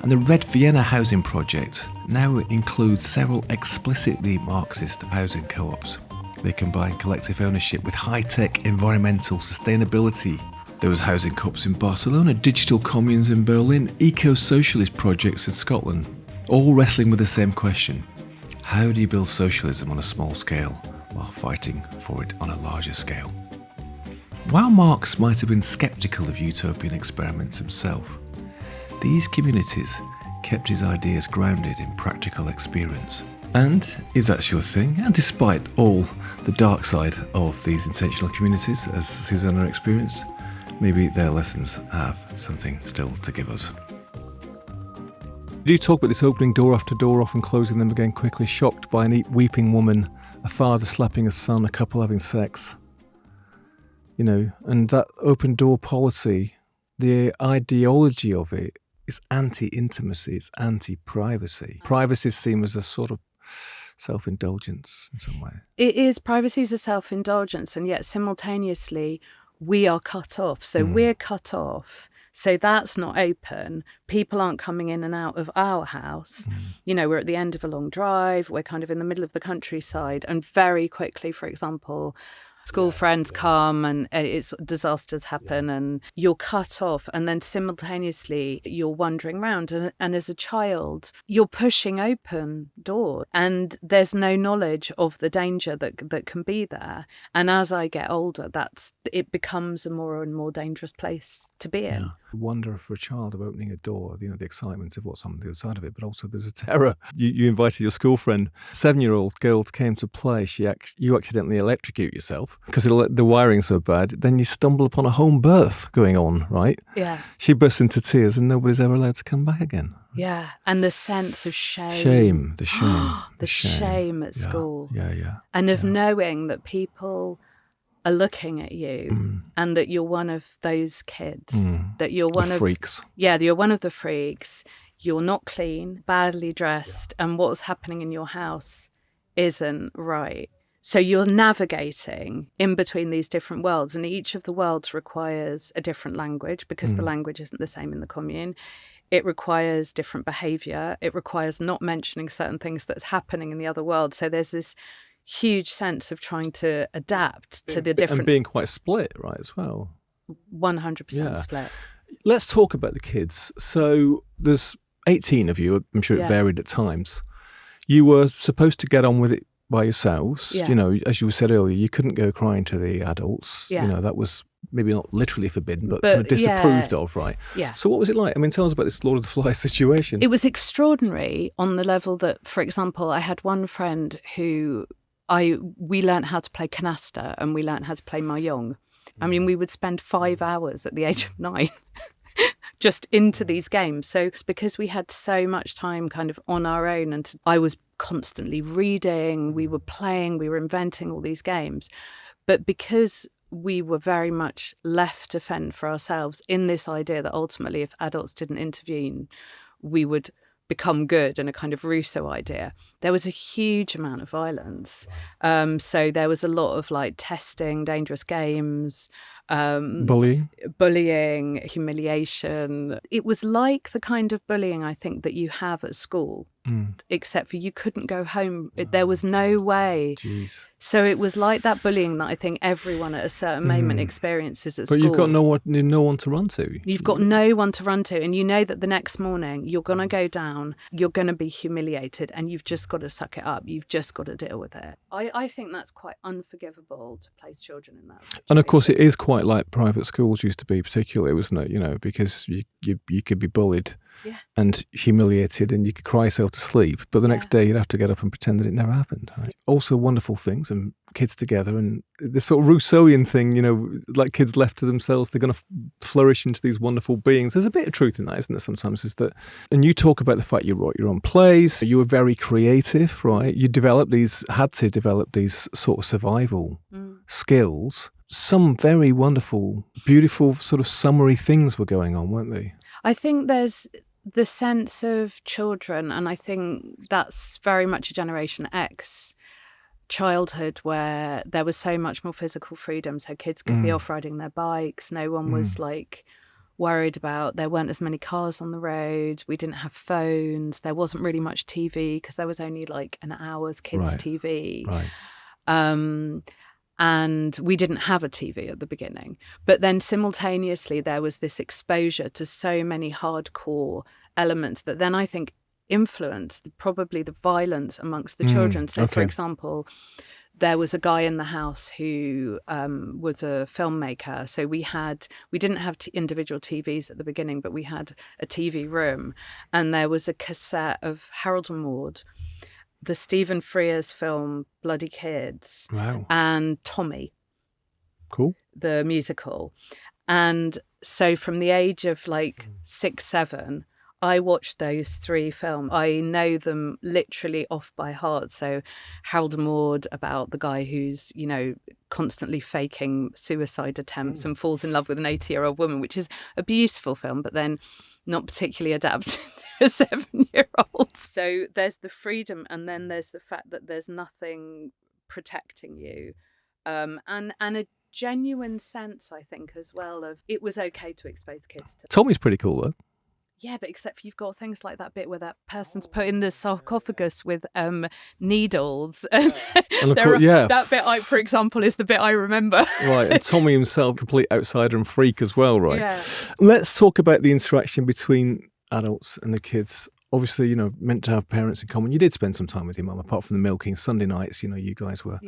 And the Red Vienna housing project now includes several explicitly Marxist housing co-ops. They combine collective ownership with high-tech environmental sustainability. There was housing co-ops in Barcelona, digital communes in Berlin, eco-socialist projects in Scotland, all wrestling with the same question. How do you build socialism on a small scale while fighting for it on a larger scale? While Marx might have been sceptical of utopian experiments himself, these communities kept his ideas grounded in practical experience. And if that's your thing, and despite all the dark side of these intentional communities, as Susanna experienced, maybe their lessons have something still to give us. You do talk about this opening door after door, often closing them again quickly, shocked by a weeping woman, a father slapping a son, a couple having sex. You know, and that open door policy, the ideology of it is anti-intimacy, it's anti-privacy. Privacy is seen as a sort of self-indulgence in some way. It is. Privacy is a self-indulgence, and yet simultaneously we are cut off. So we're cut off. So that's not open. People aren't coming in and out of our house. You know, we're at the end of a long drive. We're kind of in the middle of the countryside. And very quickly, for example, school friends come and it's disasters happen and you're cut off, and then simultaneously you're wandering around and as a child you're pushing open doors and there's no knowledge of the danger that can be there. And as I get older, it becomes a more and more dangerous place to be in. The wonder for a child of opening a door, you know, the excitement of what's on the other side of it, but also there's a terror. You invited your school friend, 7-year-old girl came to play. You accidentally electrocute yourself because the wiring's so bad. Then you stumble upon a home birth going on, right? Yeah. She bursts into tears and nobody's ever allowed to come back again. Yeah, and the sense of shame. The shame. the shame at school. Yeah. And of knowing that people are looking at you and that you're one of those kids, that you're one of freaks. Yeah, you're one of the freaks. You're not clean, badly dressed, and what's happening in your house isn't right. So you're navigating in between these different worlds, and each of the worlds requires a different language because the language isn't the same in the commune. It requires different behaviour. It requires not mentioning certain things that's happening in the other world. So there's this huge sense of trying to adapt to the different... And being quite split, right, as well. 100% split. Let's talk about the kids. So there's 18 of you. I'm sure it varied at times. You were supposed to get on with it by yourselves. Yeah. You know, as you said earlier, you couldn't go crying to the adults. Yeah. You know, that was maybe not literally forbidden, but kind of disapproved of, right? Yeah. So what was it like? I mean, tell us about this Lord of the Flies situation. It was extraordinary on the level that, for example, I had one friend who we learnt how to play canasta and we learnt how to play mahjong. I mean, we would spend 5 hours at the age of 9 just into these games. So it's because we had so much time kind of on our own, and I was constantly reading, we were playing, we were inventing all these games. But because we were very much left to fend for ourselves in this idea that ultimately if adults didn't intervene, we would become good, and a kind of Rousseau idea, there was a huge amount of violence. So there was a lot of like testing, dangerous games, bullying, humiliation. It was like the kind of bullying I think that you have at school, except for you couldn't go home. There was no way. Jeez. So it was like that bullying that I think everyone at a certain moment experiences at school. But you've got no one to run to. You've got no one to run to, and you know that the next morning you're going to go down, you're going to be humiliated, and you've just got to suck it up. You've just got to deal with it. I think that's quite unforgivable to place children in that situation. And of course, it is quite like private schools used to be, particularly, wasn't it? You know, because you could be bullied and humiliated, and you could cry yourself to sleep, but the next day you'd have to get up and pretend that it never happened. Right? Also, wonderful things, and kids together, and this sort of Rousseauian thing, you know, like kids left to themselves, they're going to flourish into these wonderful beings. There's a bit of truth in that, isn't there? Sometimes is that, and you talk about the fact you wrote your own plays, you were very creative, right? You had to develop these sort of survival skills. Some very wonderful, beautiful sort of summary things were going on, weren't they? I think there's the sense of children, and I think that's very much a Generation X childhood where there was so much more physical freedom, so kids could be off riding their bikes. No one was like worried about, there weren't as many cars on the road, we didn't have phones, there wasn't really much TV because there was only like an hour's kids TV. And we didn't have a TV at the beginning. But then simultaneously, there was this exposure to so many hardcore elements that then I think influenced probably the violence amongst the children. So, for example, there was a guy in the house who was a filmmaker. So we didn't have individual TVs at the beginning, but we had a TV room. And there was a cassette of Harold and Maude, the Stephen Frears film Bloody Kids, and Tommy, the musical. And so from the age of like 6, 7, I watched those 3 films. I know them literally off by heart. So Harold and Maude, about the guy who's, you know, constantly faking suicide attempts and falls in love with an 80-year-old woman, which is a beautiful film, but then not particularly adapted to a 7-year-old. So there's the freedom, and then there's the fact that there's nothing protecting you, and a genuine sense, I think, as well, of it was okay to expose kids to. Tommy's pretty cool, though. Yeah, but except you've got things like that bit where that person's put in the sarcophagus with needles. And that bit, for example, is the bit I remember. Right, and Tommy himself, complete outsider and freak as well, right? Yeah. Let's talk about the interaction between adults and the kids. Obviously, you know, meant to have parents in common. You did spend some time with your mum, apart from the milking. Sunday nights, you know, you guys were,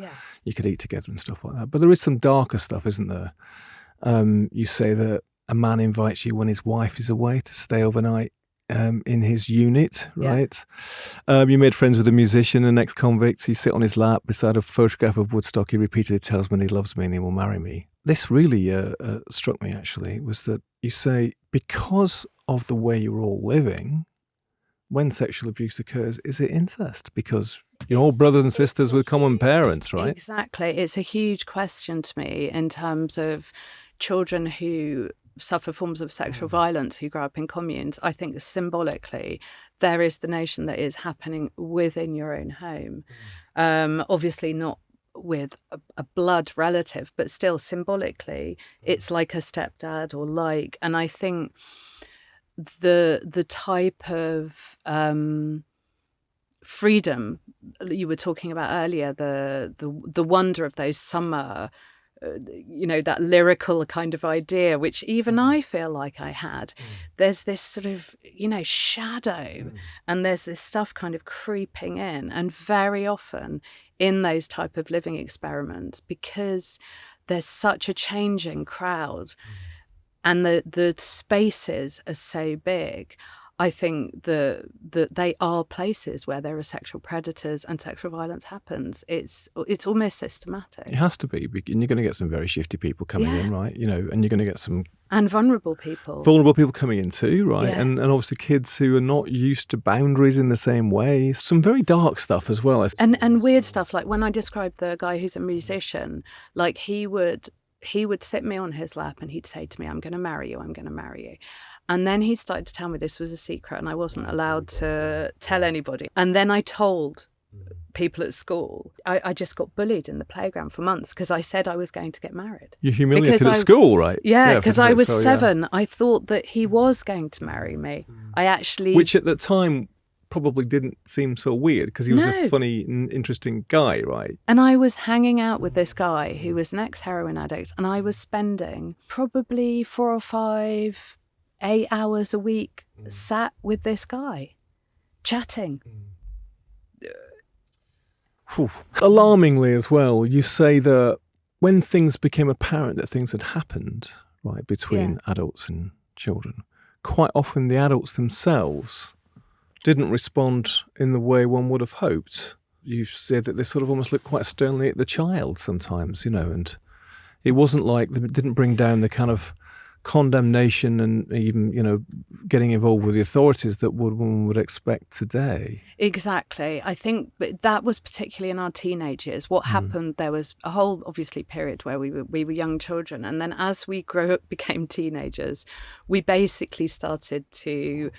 you could eat together and stuff like that. But there is some darker stuff, isn't there? You say that a man invites you when his wife is away to stay overnight in his unit, right? You made friends with a musician, an ex-convict. You sit on his lap beside a photograph of Woodstock. He repeatedly tells me he loves me and he will marry me. This really struck me, actually, was that you say, because of the way you're all living, when sexual abuse occurs, is it incest? Because you're all brothers and sisters with common parents, right? Exactly. It's a huge question to me in terms of children who suffer forms of sexual violence who grow up in communes, I think symbolically there is the notion that is happening within your own home. Obviously not with a blood relative, but still symbolically it's like a stepdad or like, and I think the type of freedom you were talking about earlier, the wonder of those summer, that lyrical kind of idea, which even I feel like I had. There's this sort of, shadow, and there's this stuff kind of creeping in, and very often in those type of living experiments, because there's such a changing crowd and the spaces are so big, I think that they are places where there are sexual predators and sexual violence happens. It's almost systematic. It has to be, and you're going to get some very shifty people coming in, right? And you're going to get some... And vulnerable people. Vulnerable people coming in too, right? Yeah. And obviously kids who are not used to boundaries in the same way. Some very dark stuff as well. And weird stuff, like when I described the guy who's a musician, like he would sit me on his lap and he'd say to me, I'm going to marry you, I'm going to marry you. And then he started to tell me this was a secret and I wasn't allowed to tell anybody. And then I told people at school. I just got bullied in the playground for months because I said I was going to get married. You're humiliated at school, right? Yeah, because I was 7. I thought that he was going to marry me. I actually... Which at the time probably didn't seem so weird because he was a funny and interesting guy, right? And I was hanging out with this guy who was an ex-heroin addict, and I was spending probably 4 or 5... 8 hours a week sat with this guy, chatting. Alarmingly as well, you say that when things became apparent that things had happened, right, between adults and children, quite often the adults themselves didn't respond in the way one would have hoped. You said that they sort of almost looked quite sternly at the child sometimes, and it wasn't like they didn't bring down the kind of condemnation and even, getting involved with the authorities that one would expect today. Exactly. I think that was particularly in our teenage years. What happened, there was a whole, obviously, period where we were young children. And then as we grew up, became teenagers, we basically started to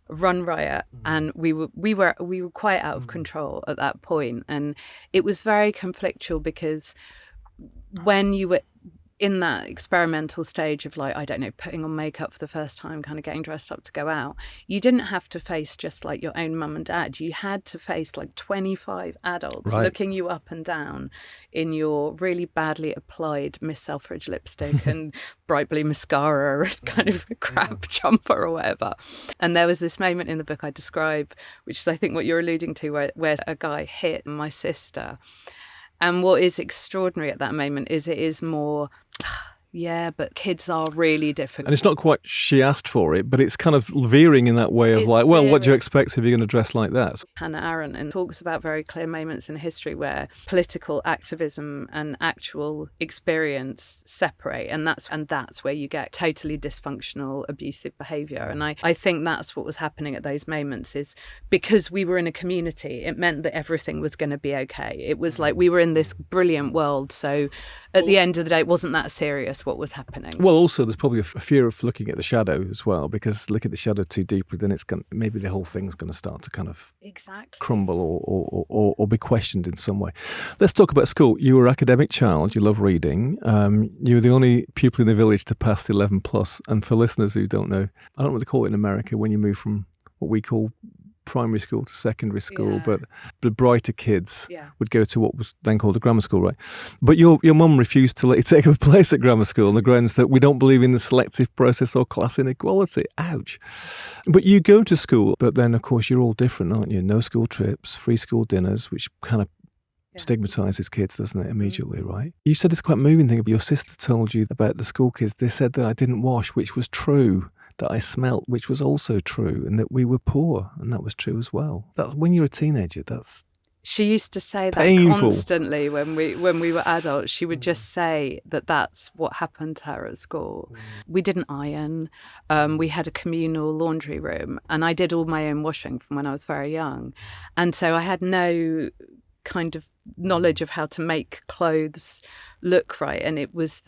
run riot, and we were quite out of control at that point. And it was very conflictual because when you were in that experimental stage of, like, I don't know, putting on makeup for the first time, kind of getting dressed up to go out, you didn't have to face just like your own mum and dad. You had to face like 25 adults looking you up and down in your really badly applied Miss Selfridge lipstick and bright blue mascara and kind of crap jumper or whatever. And there was this moment in the book I describe, which is I think what you're alluding to, where a guy hit my sister. And what is extraordinary at that moment is it is more, but kids are really difficult. And it's not quite she asked for it, but it's kind of veering in that way of what do you expect if you're going to dress like that? Hannah Arendt talks about very clear moments in history where political activism and actual experience separate, and that's where you get totally dysfunctional, abusive behaviour. And I think that's what was happening at those moments, is because we were in a community, it meant that everything was going to be okay. It was like we were in this brilliant world, so at the end of the day, it wasn't that serious what was happening. Well, also there's probably a fear of looking at the shadow as well, because look at the shadow too deeply, then maybe the whole thing's going to start to kind of crumble or be questioned in some way. Let's talk about school. You were an academic child. You love reading. You were the only pupil in the village to pass the 11 plus. And for listeners who don't know, I don't know what they call it in America when you move from what we call primary school to secondary school, but the brighter kids would go to what was then called a grammar school, right? But your mum refused to let you take a place at grammar school on the grounds that we don't believe in the selective process or class inequality. Ouch. But you go to school, but then of course you're all different, aren't you? No school trips, free school dinners, which kind of stigmatizes kids, doesn't it, immediately, right? You said this quite moving thing, but your sister told you about the school kids. They said that I didn't wash, which was true. That I smelt, which was also true, and that we were poor, and that was true as well. That when you're a teenager, that's she used to say that painful. Constantly when we were adults. She would just say that that's what happened to her at school. We didn't iron. We had a communal laundry room, and I did all my own washing from when I was very young, and so I had no kind of knowledge of how to make clothes look right, and it was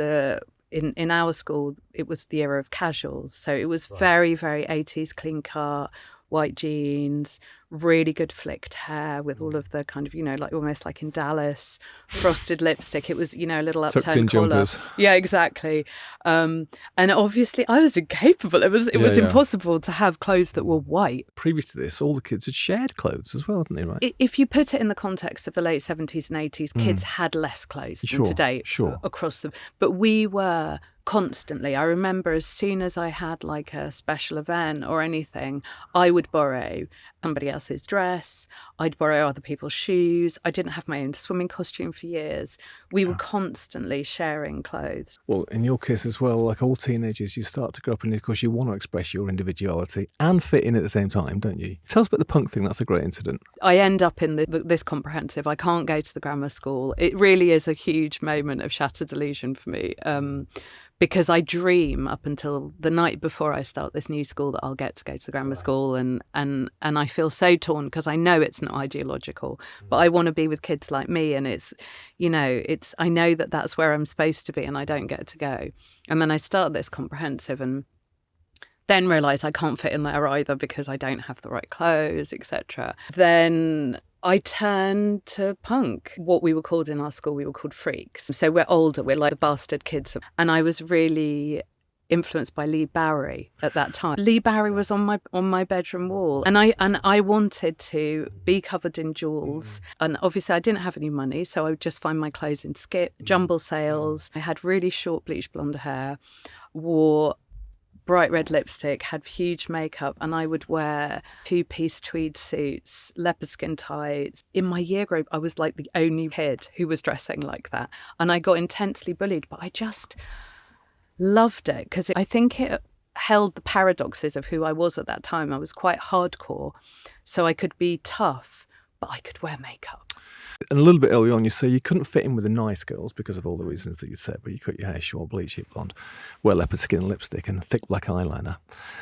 in our school, it was the era of casuals. So it was very, very 80s clean cut, white jeans, really good flicked hair with all of the kind of, like almost like in Dallas, frosted lipstick. It was, a little upturned tucked in collar. jumpers. Yeah, exactly. And obviously I was incapable. It was impossible to have clothes that were white. Previous to this, all the kids had shared clothes as well, hadn't they, right? If you put it in the context of the late 70s and 80s, kids had less clothes than today across them. But we were constantly. I remember as soon as I had like a special event or anything, I would borrow somebody else's dress. I'd borrow other people's shoes. I didn't have my own swimming costume for years. We were constantly sharing clothes. Well, in your case as well, like all teenagers, you start to grow up and of course you want to express your individuality and fit in at the same time, don't you? Tell us about the punk thing. That's a great incident. I end up in this comprehensive. I can't go to the grammar school. It really is a huge moment of shattered illusion for me. Because I dream up until the night before I start this new school that I'll get to go to the grammar school, and I feel so torn because I know it's not ideological, but I want to be with kids like me, and it's I know that that's where I'm supposed to be, and I don't get to go. And then I start this comprehensive, and then realise I can't fit in there either because I don't have the right clothes, etc. Then I turned to punk. What we were called in our school, we were called freaks. So we're older, we're like the bastard kids. And I was really influenced by Lee Bowery at that time. Lee Bowery was on my bedroom wall, and I wanted to be covered in jewels. And obviously I didn't have any money, so I would just find my clothes in Skip, jumble sales. I had really short bleached blonde hair, wore bright red lipstick, had huge makeup, and I would wear two-piece tweed suits, leopard skin tights. In my year group, I was like the only kid who was dressing like that. And I got intensely bullied, but I just loved it because I think it held the paradoxes of who I was at that time. I was quite hardcore, so I could be tough, but I could wear makeup. And a little bit early on, you say you couldn't fit in with the nice girls because of all the reasons that you said, but you cut your hair short, bleach it blonde, wear leopard skin and lipstick and thick black eyeliner.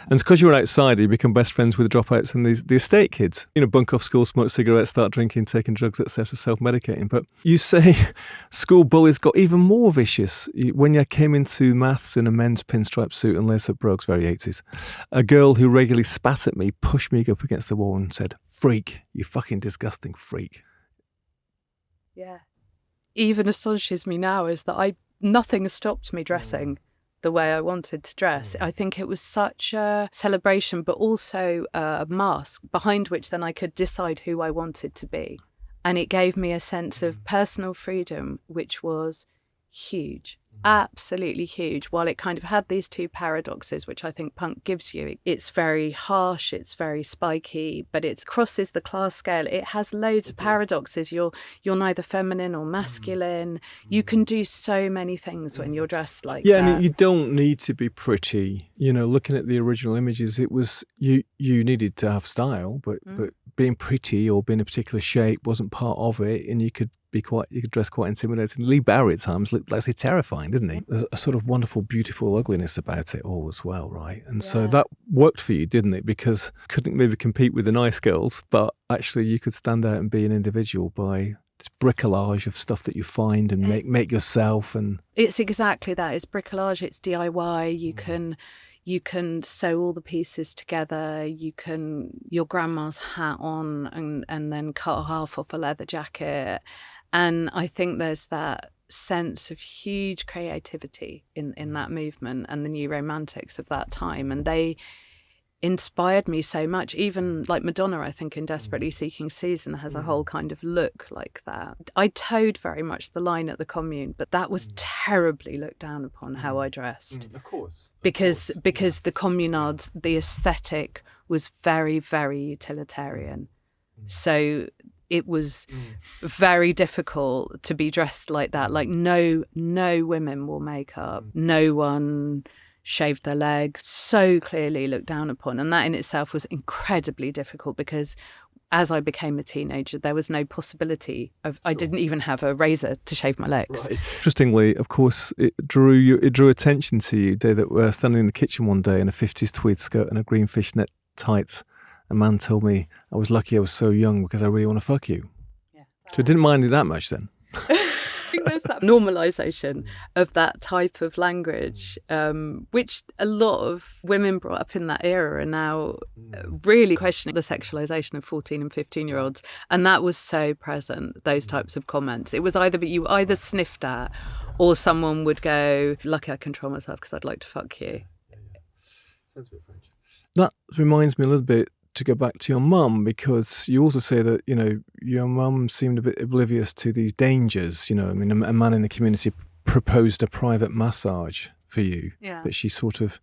And it's because you were outsider, you become best friends with the dropouts and the estate kids. Bunk off school, smoke cigarettes, start drinking, taking drugs, etc., self-medicating. But you say school bullies got even more vicious. When you came into maths in a men's pinstripe suit and lace-up brogues, very 80s, a girl who regularly spat at me pushed me up against the wall and said, "Freak, you fucking disgusting freak." Yeah. Even astonishes me now is that nothing has stopped me dressing the way I wanted to dress. I think it was such a celebration, but also a mask behind which then I could decide who I wanted to be. And it gave me a sense of personal freedom, which was huge. Absolutely huge. While it kind of had these two paradoxes, which I think punk gives you, it's very harsh, it's very spiky, but it crosses the class scale. It has loads of paradoxes. You're neither feminine or masculine. You can do so many things when you're dressed like that. Yeah, and you don't need to be pretty. Looking at the original images, it was you needed to have style, but being pretty or being a particular shape wasn't part of it, and you could dress quite intimidating. Lee Bowery at times looked actually terrifying, didn't he? There's a sort of wonderful, beautiful ugliness about it all as well, right? And so that worked for you, didn't it? Because you couldn't maybe compete with the nice girls, but actually you could stand out and be an individual by this bricolage of stuff that you find and make yourself. And it's exactly that. It's bricolage, it's DIY. You can sew all the pieces together. You can your grandma's hat on and then cut half off a leather jacket. And I think there's that sense of huge creativity in that movement and the new romantics of that time. And they inspired me so much. Even like Madonna, I think, in Desperately Seeking Susan has a whole kind of look like that. I towed very much the line at the commune, but that was terribly looked down upon how I dressed. Of course. Because the communards, the aesthetic was very, very utilitarian. So it was very difficult to be dressed like that. Like no women wore makeup. No one shaved their legs. So clearly looked down upon. And that in itself was incredibly difficult because as I became a teenager, there was no possibility of, I didn't even have a razor to shave my legs. Right. Interestingly, of course, it drew attention to you, Dave, that we're standing in the kitchen one day in a 50s tweed skirt and a green fishnet tights. A man told me I was lucky I was so young because I really want to fuck you. Yeah. So I didn't mind it that much then. think there's that normalisation of that type of language, which a lot of women brought up in that era are now really questioning the sexualisation of 14 and 15-year-olds. And that was so present, those types of comments. It was you either sniffed at or someone would go, lucky I control myself because I'd like to fuck you. Sounds a bit French. That reminds me a little bit to go back to your mum, because you also say that, your mum seemed a bit oblivious to these dangers. I mean, a man in the community proposed a private massage for you, but she sort of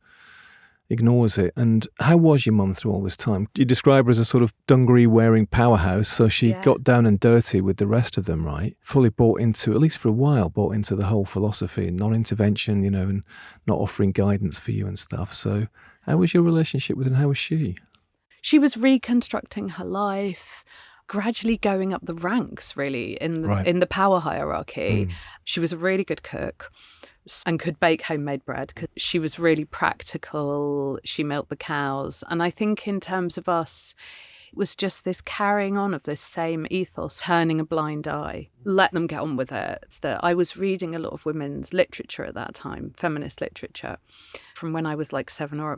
ignores it. And how was your mum through all this time? You describe her as a sort of dungaree-wearing powerhouse, so she got down and dirty with the rest of them, right? Fully bought into, at least for a while, bought into the whole philosophy and non-intervention, and not offering guidance for you and stuff. So how was your relationship with her, and how was she? She was reconstructing her life, gradually going up the ranks, really, in the power hierarchy. She was a really good cook and could bake homemade bread because she was really practical. She milked the cows. And I think in terms of us, it was just this carrying on of this same ethos, turning a blind eye, let them get on with it. It's that I was reading a lot of women's literature at that time, feminist literature, from when I was like 7 or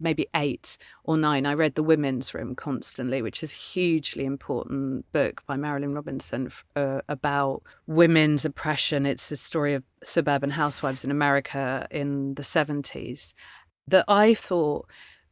maybe 8 or 9. I read The Women's Room constantly, which is a hugely important book by Marilyn Robinson about women's oppression. It's the story of suburban housewives in America in the 70s. That I thought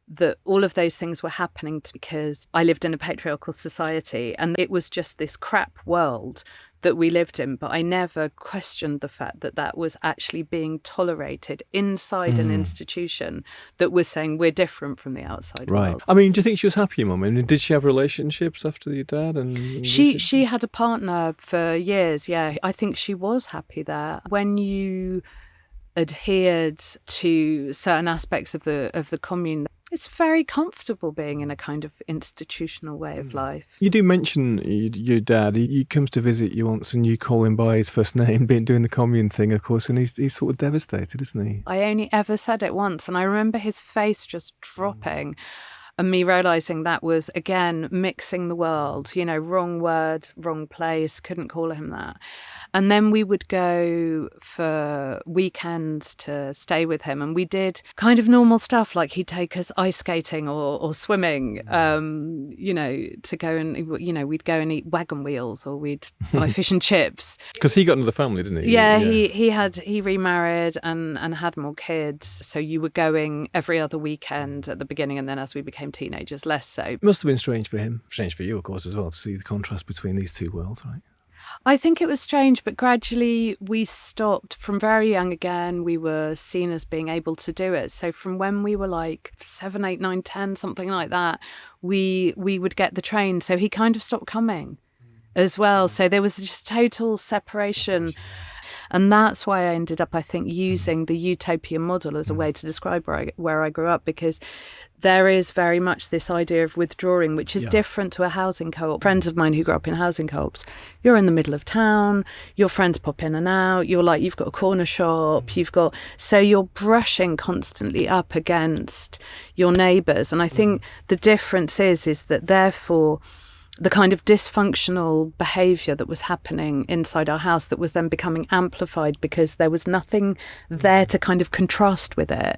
that all of those things were happening because I lived in a patriarchal society and it was just this crap world that we lived in. But I never questioned the fact that that was actually being tolerated inside an institution that was saying we're different from the outside world. I mean, do you think she was happy, Mum? I mean, did she have relationships after your dad? And she had a partner for years, yeah. I think she was happy there. When you adhered to certain aspects of the commune, it's very comfortable being in a kind of institutional way of life. You do mention your dad. He comes to visit you once and you call him by his first name, doing the commune thing, of course, and he's sort of devastated, isn't he? I only ever said it once, and I remember his face just dropping and me realising that was, again, mixing the world, wrong word, wrong place, couldn't call him that. And then we would go for weekends to stay with him, and we did kind of normal stuff, like he'd take us ice skating or swimming, to go and, we'd go and eat wagon wheels or we'd buy fish and chips. Because he got into the family, didn't he? Yeah, he remarried and had more kids. So you were going every other weekend at the beginning, and then as we became teenagers, less so. It must have been strange for him, strange for you, of course, as well, to see the contrast between these two worlds, right? I think it was strange, but gradually we stopped. From very young again, we were seen as being able to do it. So from when we were like 7, 8, 9, 10, something like that, we would get the train. So he kind of stopped coming as well. So there was just total separation. And that's why I ended up, I think, using the utopian model as a way to describe where I grew up, because there is very much this idea of withdrawing, which is different to a housing co-op. Friends of mine who grew up in housing co-ops, you're in the middle of town, your friends pop in and out, you've got a corner shop, so you're brushing constantly up against your neighbours. And I think the difference is that therefore the kind of dysfunctional behaviour that was happening inside our house that was then becoming amplified because there was nothing there to kind of contrast with it.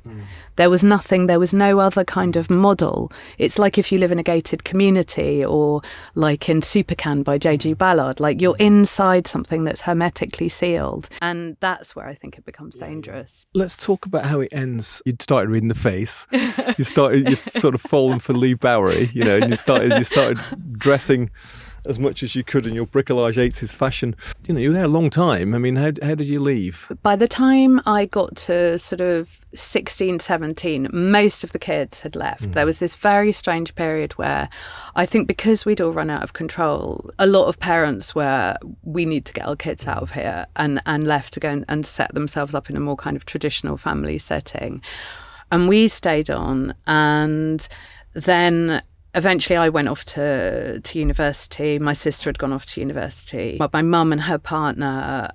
There was no other kind of model. It's like if you live in a gated community or like in Supercan by J.G. Ballard, like you're inside something that's hermetically sealed. And that's where I think it becomes dangerous. Let's talk about how it ends. You started reading The Face. You sort of fallen for Lee Bowery, and you started dressing as much as you could in your bricolage 80s fashion. You were there a long time. I mean, how did you leave? By the time I got to sort of 16, 17, most of the kids had left. There was this very strange period where I think because we'd all run out of control, a lot of parents were, we need to get our kids out of here, and left to go and set themselves up in a more kind of traditional family setting. And we stayed on, and then eventually I went off to university. My sister had gone off to university. My mum and her partner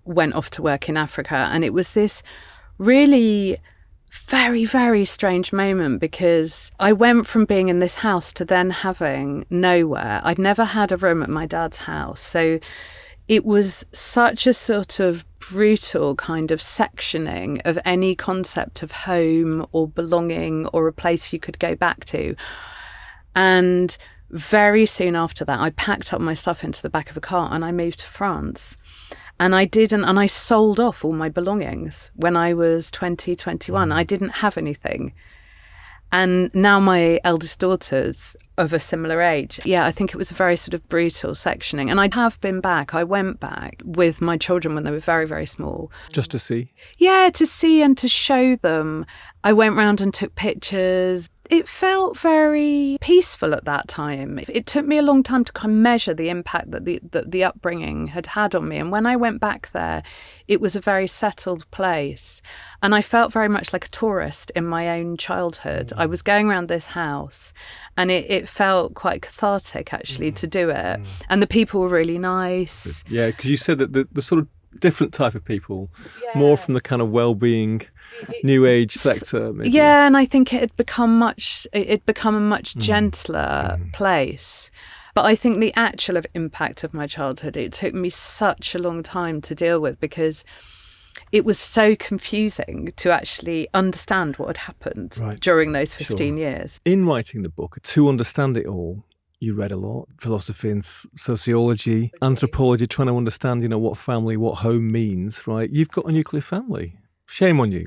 went off to work in Africa. And it was this really very, very strange moment because I went from being in this house to then having nowhere. I'd never had a room at my dad's house. So it was such a sort of brutal kind of sectioning of any concept of home or belonging or a place you could go back to. And very soon after that, I packed up my stuff into the back of a car and I moved to France. And I sold off all my belongings when I was 20, 21. I didn't have anything. And now my eldest daughter's of a similar age. Yeah, I think it was a very sort of brutal sectioning. And I have been back. I went back with my children when they were very, very small. Just to see? Yeah, to see and to show them. I went round and took pictures. It felt very peaceful at that time. It took me a long time to kind of measure the impact that the upbringing had on me. And when I went back there, it was a very settled place. And I felt very much like a tourist in my own childhood. I was going around this house and it felt quite cathartic, actually, to do it. And the people were really nice. Yeah, because you said that the sort of different type of people, more from the kind of well-being new age sector, maybe. Yeah, and I think it had become a much gentler place. But I think the actual impact of my childhood, it took me such a long time to deal with, because it was so confusing to actually understand what had happened during those 15 years. In writing the book, to understand it all, you read a lot, philosophy and sociology, anthropology, trying to understand, what family, what home means, right? You've got a nuclear family. Shame on you.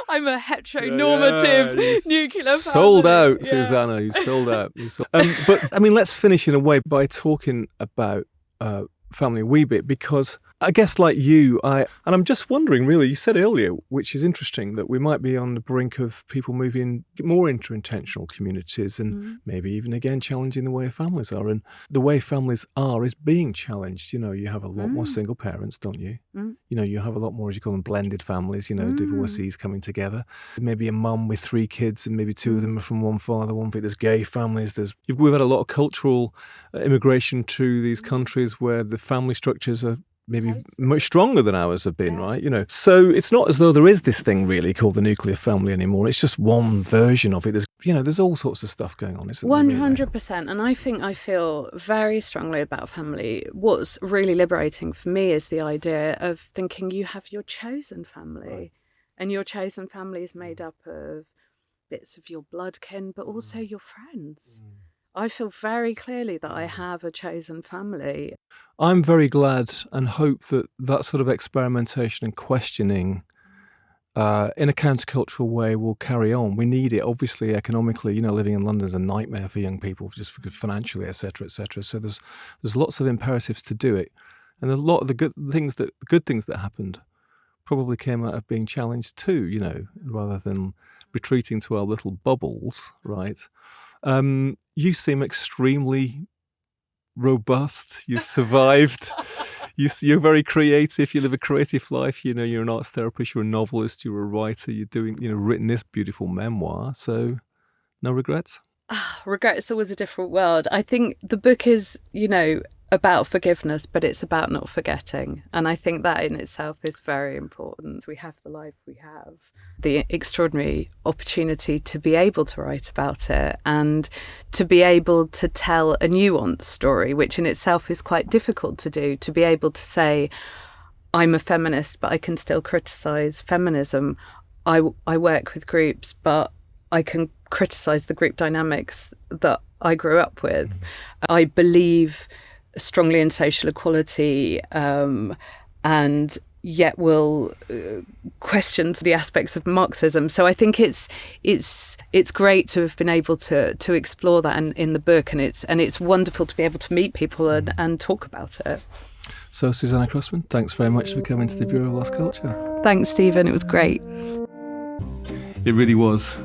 I'm a heteronormative nuclear family. Sold out, Susanna. You sold out. But, let's finish in a way by talking about family a wee bit, because I guess like you, and I'm just wondering, really, you said earlier, which is interesting, that we might be on the brink of people moving more into intentional communities and maybe even again challenging the way families are. And the way families are is being challenged. You have a lot more single parents, don't you? You have a lot more, as you call them, blended families, divorcees coming together. Maybe a mum with 3 kids and maybe 2 of them are from one father, one. There's gay families. We've had a lot of cultural immigration to these countries where the family structures are maybe much stronger than ours have been, right? So it's not as though there is this thing really called the nuclear family anymore. It's just one version of it. There's all sorts of stuff going on, isn't there? 100%. And I feel very strongly about family. What's really liberating for me is the idea of thinking you have your chosen family, and your chosen family is made up of bits of your blood kin, but also your friends. I feel very clearly that I have a chosen family. I'm very glad and hope that sort of experimentation and questioning in a countercultural way will carry on. We need it, obviously, economically. Living in London is a nightmare for young people, just financially, etc., etc. So there's lots of imperatives to do it, and a lot of the good things that happened probably came out of being challenged too. Rather than retreating to our little bubbles, right? You seem extremely robust. You've survived. You're very creative. You live a creative life. You're an arts therapist. You're a novelist. You're a writer. You're doing, written this beautiful memoir. So, no regrets? Regrets always a different world. I think the book is, about forgiveness, but it's about not forgetting. And I think that in itself is very important. We have the life we have, the extraordinary opportunity to be able to write about it and to be able to tell a nuanced story, which in itself is quite difficult to do, to be able to say, I'm a feminist, but I can still criticise feminism. I work with groups, but I can criticise the group dynamics that I grew up with. I believe strongly in social equality, and yet will question the aspects of Marxism. So I think it's great to have been able to explore that in the book, and it's wonderful to be able to meet people and talk about it. So Susanna Crossman, thanks very much for coming to the Bureau of Lost Culture. Thanks, Stephen. It was great. It really was.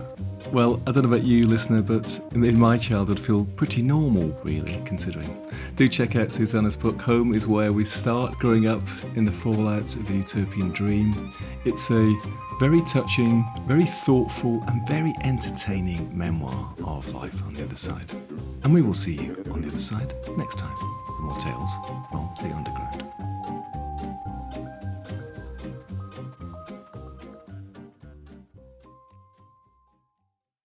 Well, I don't know about you, listener, but in my childhood, feel pretty normal, really, considering. Do check out Susanna's book, Home is Where We Start, Growing Up in the Fallout of the Utopian Dream. It's a very touching, very thoughtful, and very entertaining memoir of life on the other side. And we will see you on the other side next time for more tales from the underground.